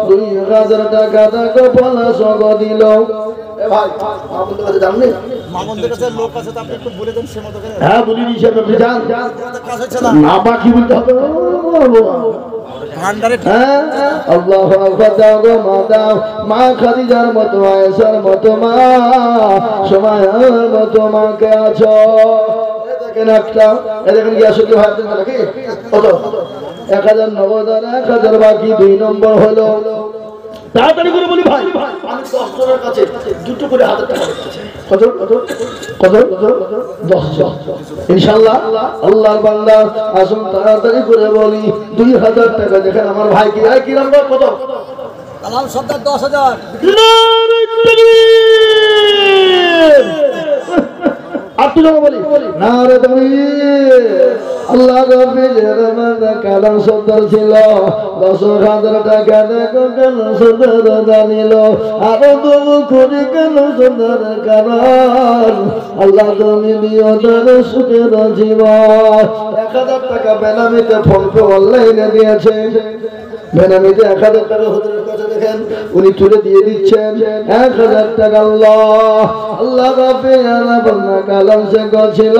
2000 টাকা তাকে পলাশ দিল। এ ভাই আপনাদের কাছে জাননি মামুনদের কাছে লোক আছে, তো আপনি একটু বলে দেন সে মতো করে। হ্যাঁ বলি দিয়েছে, আপনি জান কাজ হচ্ছে না না বাকি বলতে হবে। ভান্ডারে আল্লাহু আকবার। দাও গো মা দাও, মা খাদিজার মতো, আয়েশার মতো মা, সময়ের মতো মাকে আছো। দেখেন একটা, দেখেন গিয়াসউদ্দিন ভাই নাকি কত 1000 নগদ আর 1000 বাকি, 2 নম্বর হলো। তাড়াতাড়ি করে বলি ভাই, আমি 10 জনের কাছে 2 করে 1000 টাকা দিচ্ছি। কত 10 জন ইনশাআল্লাহ। আল্লাহর বান্দা আসুন তাড়াতাড়ি করে বলি 2000 টাকা। দেখেন আমার ভাই কি নাম্বার কত? কালাম সর্দার 10,000। আর তুই বলি নারে তাকবীর। আল্লাহ রাব্বিল রহমান কালাম সর্দার ছিল 10,000 টাকা। দেখো কেন সর্দার জানিল, আরো তুমি করি কেন সর্দার কারণ আল্লাহ তুমি দিও তার সুখের জীবন। 1000 টাকা বেনামিতে ফোন পে অনলাইনে দিয়েছে। বেনামিতে 1000 টাকা হুজুরের কাছে দেখেন উনি তুলে দিয়ে দিচ্ছেন 1000 টাকা। আল্লাহ রাব্বিল আলামিন কালাম সে গছিল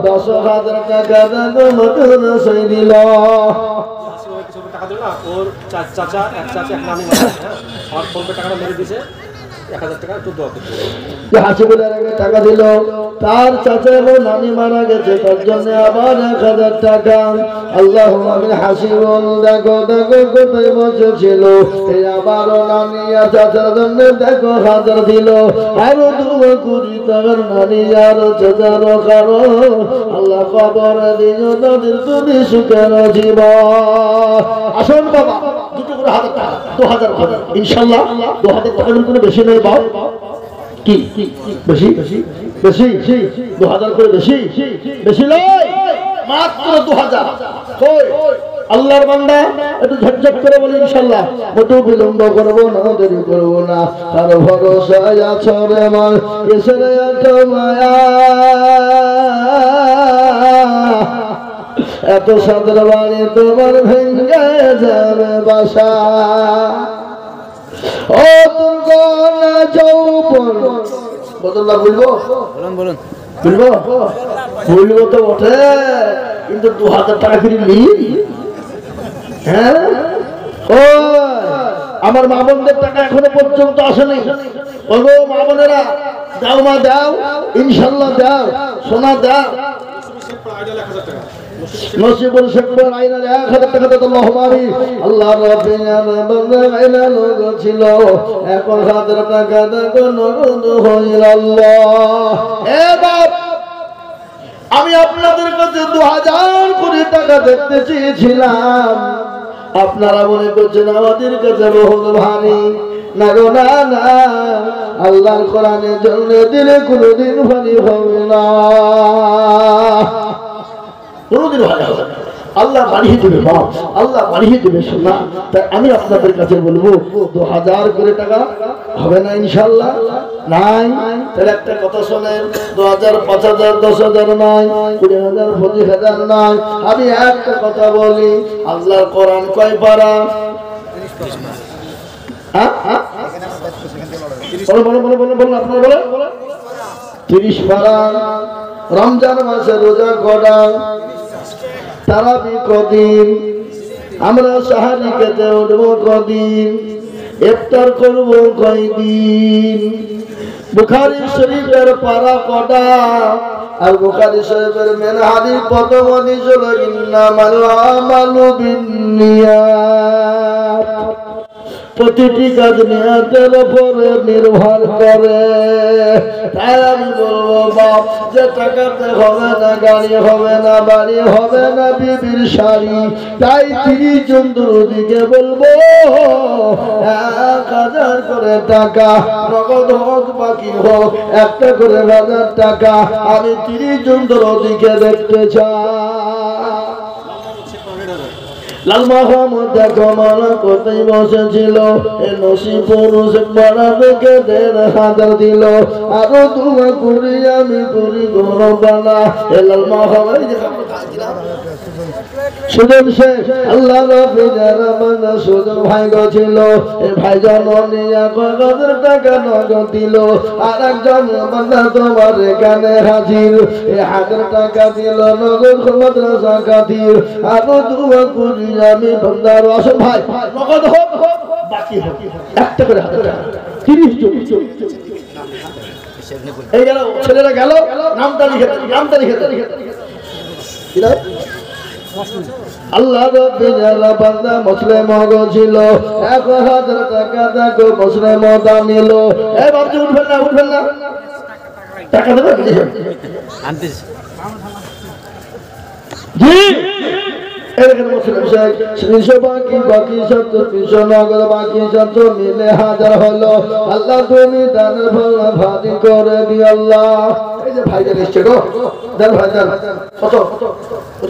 10,000 টাকা দাদা মাদ্রাসা দিল। টাকা দিল না, ওর চাচা এক নানি আর ফোন পে টাকাটা মেরে দিয়েছে 1000 টাকা একটু দোয়া করতে। হাসিবুলের আগে টাকা দিল, তার চাচা এবং নানি মারা গেছে, তার জন্য আবার 1000 টাকা। আল্লাহ হাসিবুল দেখো কোথায় বসেছিল, এই আবারও নানি আর চাচার জন্য দেখো 1000 দিল। আরো 2 কোটি টাকার নানি আর চাচার কারণ আল্লাহ খবর দিও তাদের তুমি সুখের জীবন। আসুন বাবা 2 করে 1000 টাকা, 2000 টাকা ইনশাআল্লাহ। 2000 টাকার কোনো বেশি নেই বাবা, কি বেশি 2000 করে বেশি লয়, মাত্র 2000। কই আল্লাহর বান্দা একটু ঝটঝট করে বলি ইনশাআল্লাহ। মোটেও বিলম্ব করবো না, দেরি করবো না, তার ভরসায় আছো রে আমার কিসের এত মায়া, এত সাদর বাড়ি তোমার ভেঙ্গে যাবে বাসা। ও দুর্গনা যৌবন বদলা বলবো তো বটে, কিন্তু 2000 টাকা ফিরে নি। হ্যাঁ ও আমার মা বোনদের টাকা এখনো পর্যন্ত আসেনি। বলবো মা বোনেরা দাও, মা দাও, ইনশাল্লাহ দাও, সোনা দাও। নসিবুল শেখপাড়া আইনার 1000 টাকা দিতে আল্লাহ রাব্বিল আলামিন লোক ছিল 1000 টাকা দেখো নগদ হইল। আল্লাহ এ বাপ আমি আপনাদের কাছে 2000 দেখতে চেয়েছিলাম, আপনারা মনে করছেন আমাদের কাছে বহুত ভারী। না গো না না, আল্লাহর কোরআনের জন্য দিলে কোনোদিন ভারী হবে না, কোনোদিন ভারী হবে না। আল্লাহ বাড়িয়ে দেবে বাপ, আল্লাহ বাড়িয়ে দেবে সোনা। তাই আমি আপনাদের কাছে বলবো 2000 করে টাকা হবে না ইনশাল্লাহ? নাই? তাহলে একটা কথা শোনেন, 2000, 5000, 10000 নাই, 20000, 25000 নাই। আমি একটা কথা বলি, আল্লাহর কোরআন কয় পারা? আপনারা বলেন। 30 পারা। রমজান মাসে রোজা করা, তারাবি কদিন, আমরা সাহারি খেতে উঠবো কদিন, ইফতার করবো কয়দিন, বুখারী শরীফের পারা কটা? আর বুখারী শরীফের মেন হাদিস প্রথম হাদিস হলো ইন্নামাল আমালু বিন্নিয়াত। প্রতিটি কাজ নিয়তের উপরে নির্ভর করে। তাই আমি বলবো বাপ, যে টাকাতে হবে না, গাড়ি হবে না, বাড়ি হবে না, বিবির শাড়ি, তাই 30 জন দুরুদিকে বলবো 1000 করে টাকা, নগদ হোক বাকি হোক, একটা করে 1000 টাকা আমি 30 জন দুরুদিকে দেখতে চাই। লাল মাহমুদ দেখো মালা করতেই বসেছিল, এ নসিব পুরুষ পাড়া থেকে 1500 দিল, আরো দুয়া করি আমি করি গৌরবানা। এ লাল মাহমুদ সুজন শেখ আল্লাহ রাব্বিনা সুজন ভাই ছিল, এ ভাই জননিয়া 1000 টাকা নগদ দিল। আর একজন বান্দা তোমার এখানে হাজির, এ 1000 টাকা দিল নগদ মাদ্রাসা খাতির, আরো দুয়া করি আমি বান্দার। আসল ভাই নগদ হোক বাকি হোক, একটা করে 1000 টাকা 30 জন। এই গেল ছেলেরা গেল, নামটা লিখে আল্লাহ রাব্বিনা বান্দা মুসলিম ছিল, 1000 টাকা দেখো মুসলিম নিল। এ বাবজি উঠবেন না টাকা দেবেন জি। এখানে মুসলিম শেখ 300 বাকি 300 নগদ বাকি 700 মিলে 1000 হলো। আল্লাহ তুমি দানের ফল ভাদি করে দি আল্লাহ। এই যে ভাইজান এসছে গো, দেন ভাইজান কত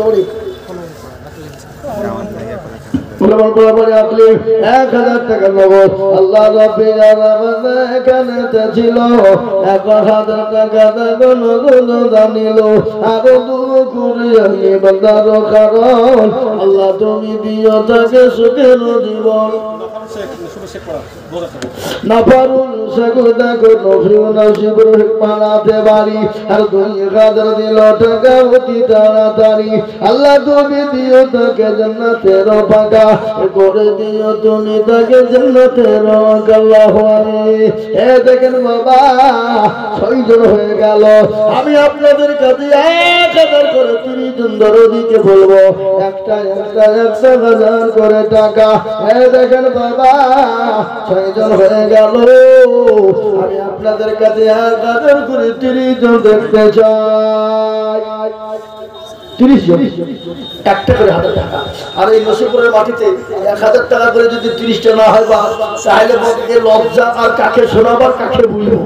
বলি 1000 টাকা নগদ। আল্লাহ রাব্বিনা এখানে ছিল 1000 টাকা নগদ দানিল, আরো দুরু করি আমি বান্দার কারণ, আল্লাহ তুমি দিও তাকে সুখের জীবন। নাফারুল শেখ দেখো নফিউ নসিবুর পাড়াতে বাড়ি, আর 2000 দিল টাকা অতি তাড়াতাড়ি। আল্লাহ তুমি দিও তাকে জান্নাতের পাকা করে দিও, তুমি তাকে জান্নাতের আল্লাহু আমিন। এ দেখেন বাবা 6 জন হয়ে গেল। আমি আপনাদের কাছে 1000 করে 30 জন দরদিকে বলবো, একটা 1000 করে টাকা। এ দেখেন বাবা 6 জন হয়ে গেল। আমি আপনাদের কাছে 1000 করে 30 জন দেখতে চাই। 30 জন একটা করে 1000 টাকা। আর এই নসিপুরের মাটিতে 1000 টাকা করে যদি 30টা না হয় বা তাহলে বলতে লজ্জা আর কাকে শোনাবার কাকে বলবো।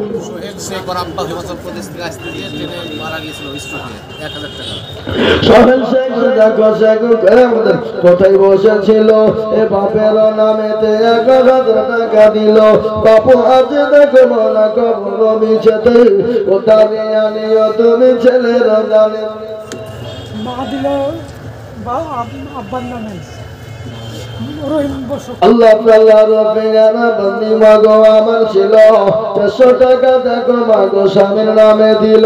কোথায় বসেছিল এ বাপের নামেতে 1000 টাকা দিল, বাপু আছে দেখো মনে কবর মিছেতে, কোথায় আনিও তুমি ছেলের জানে মা দিল আব্বার নামে। আল্লাহ রাব্বিনা বন্দি মাগো আমার ছিল 400 টাকা দেখো মাগো স্বামীর নামে দিল,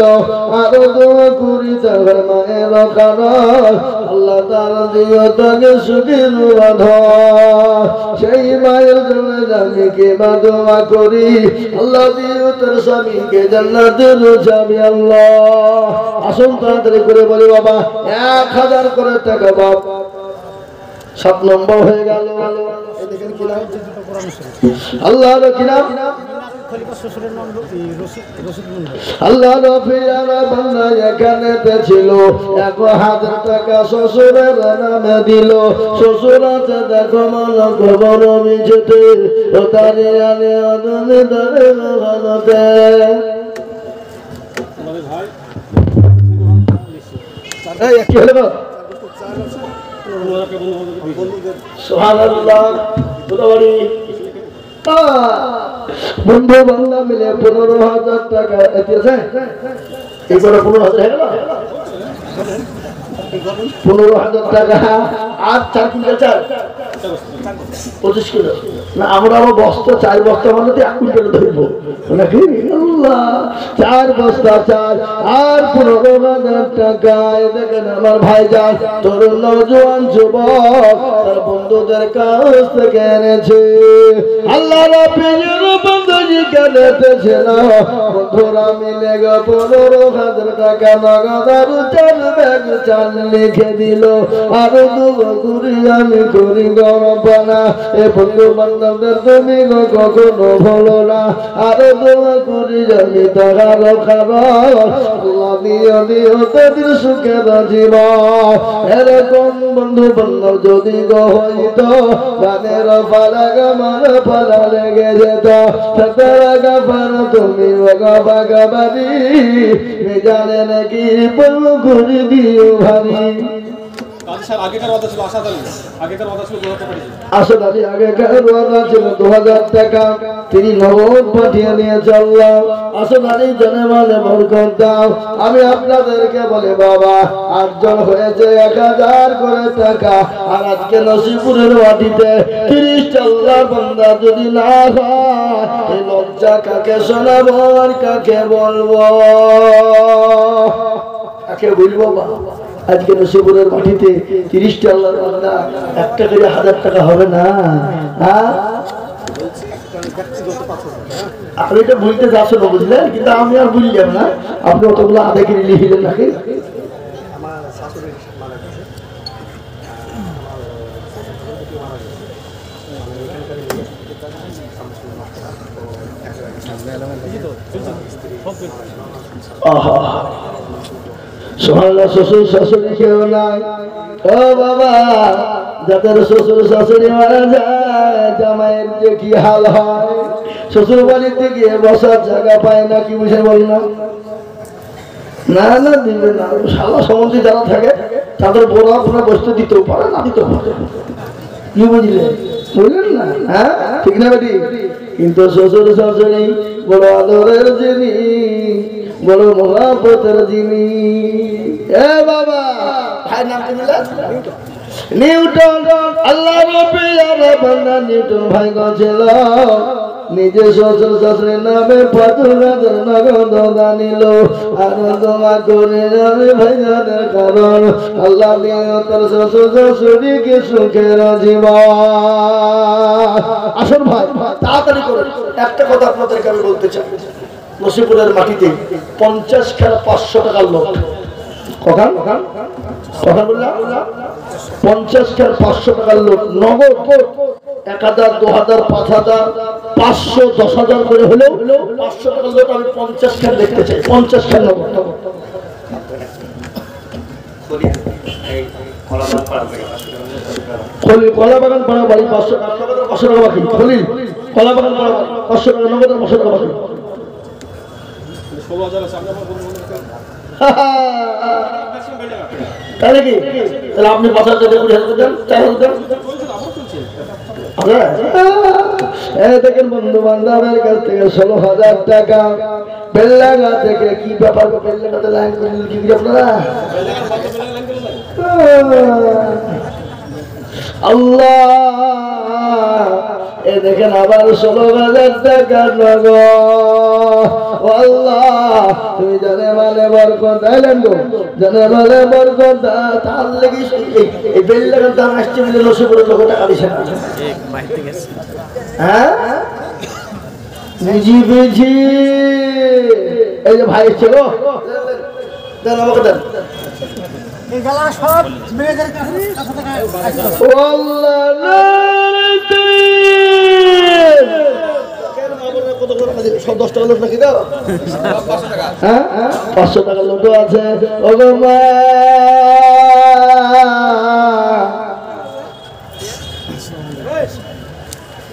আরো দোয়া করি তার মায়ের কারণ, আল্লাহ তাআলা দিও তাকে সুখের বাঁধন। সেই মায়ের জন্য আমি কে দোয়া করি, আল্লাহ দিও তার স্বামীকে জান্নাতের চাবি। আল্লাহ আসুন তাড়াতাড়ি করে বলি বাবা 1000 করে টাকা বাপ 7 নম্বর হয়ে গেল। আল্লাহর কি নাম? আল্লাহ রফিয়ারা বান্দা এখানেতে ছিল 1000 টাকা শ্বশুরের নামে দিল শ্বশুর আছে দেখো মনে খবর মিছেতে ও তারে আনে অদমে ধরে ভালোতে এই কি হলো সুবহানাল্লাহ বুঝাবাড়ি বন্ধু বান্ধব মিলে 15,000 টাকা দিয়েছে এবারে 15,000 হয়ে গেল 15,000 টাকা আর 4 কুইন্টাল চাল 25 কিলো না আমরা আবার বস্তা 4 বস্তা মানে 1 কুইন্টাল ধরবো নাকি আল্লাহ 4 বস্তা চাল আর 15,000 টাকা দেখেন আমার ভাইজান তরুণ নওজোয়ান যুবক তার বন্ধুদের কাছ থেকে এনেছে আল্লাহ রাব্বির বন্ধুজি কেনেতে ছিল বন্ধুরা মিলে 15,000 টাকা নগদ আর চাল ব্যাগ চাল লিখে দিল আর দুগো করি আমি করি গরবানা এ বন্ধু বান্ধবদের তুমি কখনো ভুলো না আর দুগো করি আমি তাহার খাবার আল্লাহ দিও দিও তাদের সুখের জীবন এরকম বন্ধু বান্ধব যদি গো হইতো গানের পালা গামার পালা লেগে যেত তারা গাফার তুমি বাগাবাগি জানে নাকি বলু ঘুরি দিও ভারী আগেকার কথা ছিল আসাদ আলী আগেকার ওয়াদা ছিল 2000 টাকা তিনি নগদ পাঠিয়ে নিয়ে চললাম আসাদ আলী জনে মানে বরকত দাও আমি আপনাদেরকে বলে বাবা 8 জন হয়েছে 1000 করে টাকা আর আজকে নসিপুরের মাটিতে 30 আল্লাহ বান্দা যদি না হয় এই লজ্জা কাকে শোনাবো আর কাকে বলবো কাকে বলবো বাবা আজকে নসিপুরের মাটিতে 30টা আল্লাহর বান্দা একটা করে 1000 টাকা হবে না হ্যাঁ আপনি এটা বলতে যাচ্ছেন বুঝলেন কিন্তু আমি আর বললাম না আপনি অতগুলো আধা কিনে লিখলেন নাকি আমার শাশুড়ি মারা গেছে সুবহানাল্লাহ শ্বশুর শাশুড়ি কেউ নাই ও বাবা যাদের শ্বশুর শাশুড়ি মারা যায় জামাইয়ের যে কি হাল হয় শ্বশুর বাড়িতে গিয়ে বসার জায়গা পায় না কি বুঝে বললাম না না দিবে না শালা সম্বন্ধে যারা থাকে তাদের বড় আপনার বস্তু দিতেও পারে না দিতেও পারে কি বুঝলেন বুঝলেন না হ্যাঁ ঠিক না বেটি কিন্তু শ্বশুর শাশুড়ি বড় আদরের জিনিস বড় মহাপতের জিনিস এ বাবা ভাই নাম কি বললেন নিউটন আল্লাহ রবির বান্দা নিউটন ভাই গছিল নিজে শ্বশুর শাশুড়ির নামে 5,000 নগদ দানিল আর দোয়া করে যাবে ভাইজানের কারণ আল্লাহ দিয়ে তার শ্বশুর শাশুড়িকে সুখের জীবন আসুন ভাই তাড়াতাড়ি করে একটা কথা আপনাদেরকে আমি বলতে চাই নসিপুরের মাটিতে 50 খেলা 500 টাকার লোক কখন কথা বললাম 50 খেলা 500 টাকার লোক নগদ 1000 2000 5000 500 10,000 করে হলেও 500 টাকার লোক আমি 50 খেলা দেখতে চাই 50 খেলা নগদ কলা বাগান পাড়া বাড়ি 500 টাকা বাকি খলিল কলা বাগান পাড়া 500 টাকা নগদ 500 টাকা বাকি 16,000 আছে আমরা তাহলে কি তাহলে আপনি 5,000 টাকা 20,000 দেন 4,000 দেন দেখেন বন্ধু বান্ধবের কাছ থেকে 16,000 টাকা বেল্লাগা থেকে কি ব্যাপার বেল্লাগাতে লাইন কি আপনারা আল্লাহ এ দেখেন আবার 16,000 টাকা নগদ আল্লাহ তুমি জানে মানে বরকত দিলেন গো জানে মানে বরকত তার লাগি এই বেল্লাগার দাম আসছে বলে নসিপুরে লোক টাকা দিছে না হ্যাঁ বুঝি বুঝি এই যে ভাই ছিল দেন আমাকে দেন এই গালা সব মেয়েদের কাছে আল্লাহ টাকা লোক নাকি দাও হ্যাঁ 500 টাকা লোটো আছে ওগো মা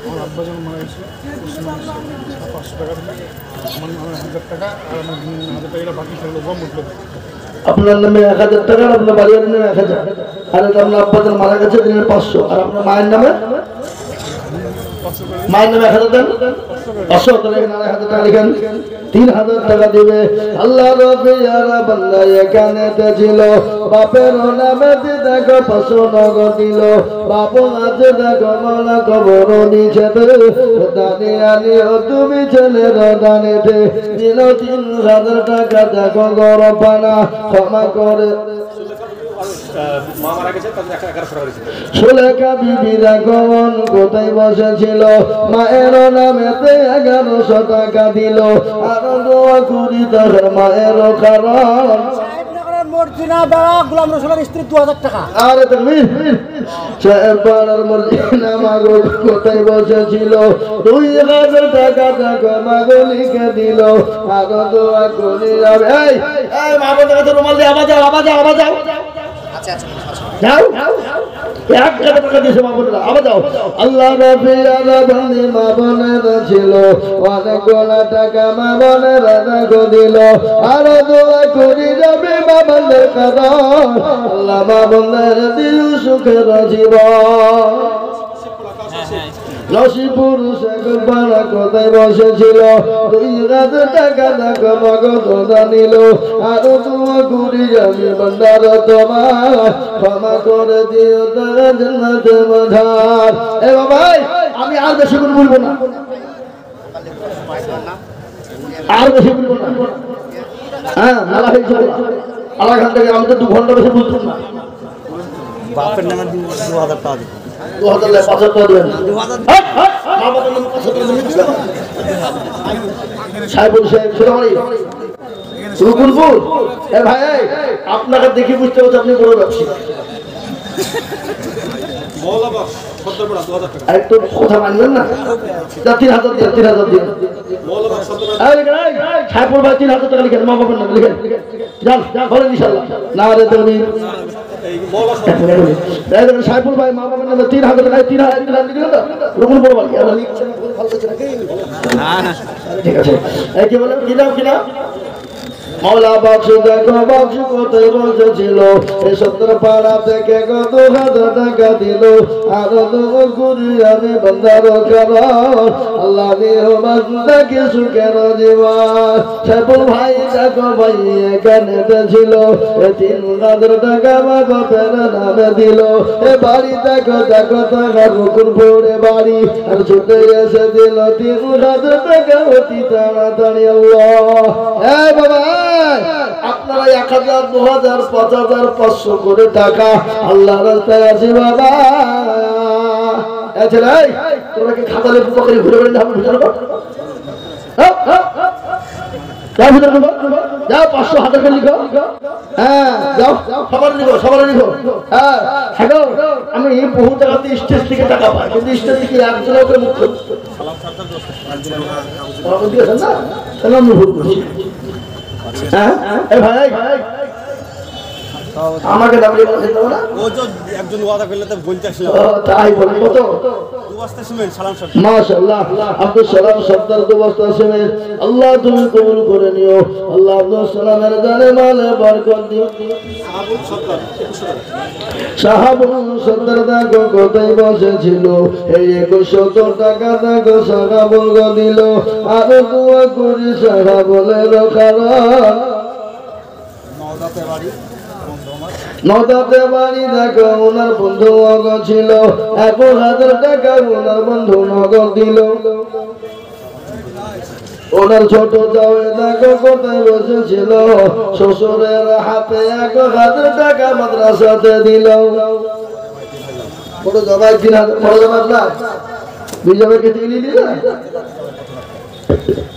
আমার আব্বা যখন মারা গেছে 500 টাকা আমার 1000 টাকা আর আমার 1000 টাকা বাকি ছিল গম উঠলো আপনার নামে 1000 টাকা আর আপনার বাড়ির নামে 1000 আর আপনার আব্বাদের মারা গেছে দিনের 500 আর আপনার মায়ের নামে মায়ের নামে 1000 দেন 500 তাহলে এখানে 1000 টাকা লিখেন 3000 টাকা দিবে আল্লাহ রবিয়ারা বান্দা এখানে ছিল বাপের নামে দেখো 500 নগদ দিল বাপ আছে দেখো মালা কবর নিচে দানি আনি তুমি ছেলের দানিতে দিল 3000 টাকা দেখো গরম পানা ক্ষমা করে মা মারা গেছে তাদের 1100 টাকা দিয়েছে সুলেখা বিবিরা গমন কোথায় বসেছিল মায়ের নামেতে 1100 টাকা দিল আর দোয়া করি তার মায়ের কারণ মর্জিনা বাবা গোলাম রসুলের স্ত্রী 2000 টাকা আরে তাকবীর সাহেব পাড়ার মর্জিনা মাগো কোথায় বসেছিল 2000 টাকা টাকা মাগো লিখে দিল আর দোয়া করি যাবে এই এই মা বন্ধ করে রুমাল দিয়ে আবার যাও যাও 1000 টাকা দিয়েছে মা বোনেরা আবার যাও আল্লাহ রাব্বিয়ারা বান্দে মা বোনেরা ছিল অনেক গোলা টাকা মা বোনেরা দেখো দিল আর দোয়া করি যাবে মা বোনের কারণ আল্লাহ মা বোনের দিল সুখের জীবন নসিপুর শেখর পাড়া কোথায় বসেছিল 2000 টাকা দেখো মগজ নিল আর দোয়া করি যাবে বন্দার তোমার ক্ষমা করে দিও তারা জান্নাতে মাঝার এ বাবাই আমি আর বেশি করে বলবো না আর বেশি বলবো না হ্যাঁ মেলা হয়েছে আধা ঘন্টা থেকে আমি তো 2 ঘন্টা বেশি বলতাম না বাপের নামে 2000 টাকা দিই 2000 টাকা দেবেন মা বাবার নামে 500 টাকা দিবেন সাহেবুল সাহেব সোনামারি রুকুলপুর এ ভাই আপনাকে দেখে বুঝতে পারছি আপনি বড় ব্যবসায়ী মৌলানা সদ্দরপাড়া 2000 টাকা একটু কথা মানবেন না 3000 দিয়ে মৌলানা সদ্দরপাড়া সাহেবুল ভাই 3000 টাকা লিখেন মা বাবার নামে লিখেন যান বলেন ইনশাআল্লাহ না রে তুমি এই মৌলানা সাহেবুল ভাই মা বাবার নামে 3000 টাকা 3000 টাকা লিখেন তো রুকুলপুর বাড়ি আমরা লিখছেন ঠিক আছে এই কি বলেন কিনা মৌলা বাক্সু দেখো বাক্সু কোথায় বসেছিল এই 17 পাড়া থেকে কত 1000 টাকা দিল আর দোয়া করি আমি বান্দার কারণ আল্লাহ দিও বান্দাকে সুখের জীবন সাইফুল ভাই দেখো ভাই এখানে ছিল 3000 টাকা বাপের নামে দিল এ বাড়ি দেখো টাকা রুকুলপুরে বাড়ি আর ছুটে এসে দিল 3000 টাকা অতি তাড়াতাড়ি আল্লাহ এ বাবা আপনারা 1000 2000 5000 500 করে টাকা আল্লাহর রাস্তায় আছে বাবা আচ্ছা ভাই তোরা কি খাতালে পুকুরে ঘুরে ঘুরে নাম ভিতর কর যাও ভিতর কর যাও 500 হাতে করে লিখো হ্যাঁ যাও সবার লিখো হ্যাঁ হ্যালো আমি বহু টাকাতে স্টেজ থেকে টাকা পাই কিন্তু স্টেজ থেকে একজনকে মুখ সালাম সারদার দিয়েছেন না তাহলে আমি ভুল করছি হ্যাঁ এই ভাই আমাকে দাম দিয়ে বলতে দাও না ও যে একজন ওয়াদা করলে তো বলতে আসলো তাই বলি কত 2 বস্তা সিমেন্ট সালাম সব মাশাআল্লাহ আব্দুল সালাম সর্দার 2 বস্তা সিমেন্ট আল্লাহ তুমি কবুল করে নিও আল্লাহ আব্দুল সালামের জানে মালে বরকত দিও সাহাবুল সর্দার 2100 টাকা সাহাবুল সর্দার দেখো কোথায় বসেছিল এই 2100 টাকা দেখো সাহাবুল দিল আর দোয়া করি সাহাবুলের কারণ নদাতে বাড়ি দেখো ওনার বন্ধু নগদ ছিল 1000 টাকা ওনার বন্ধু নগদ দিল ওনার ছোট যাও দেখো কোথায় বসেছিল শ্বশুরের হাতে 1000 টাকা মাদ্রাসাতে দিল বড় জবাই 3000 বড় জবাই না বিজয় কে দিলি দিলা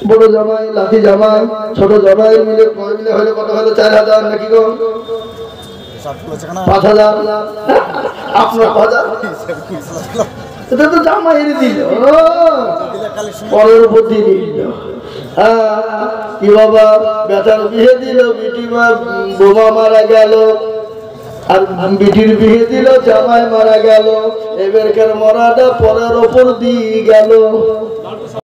বড় জামাই লাঠি জামাই ছোট জামাই মিলে হলে কত হলো 4000 নাকি গো 5000 আপনার 5000 এটা তো জামাই এর দিল পরের উপর দিয়ে দিল। কি বাবা বেটার বিয়ে দিল, বিটি বোমা মারা গেল, আর বিটির বিয়ে দিল জামাই মারা গেল, এবারকার মরাটা পরের ওপর দিয়ে গেল।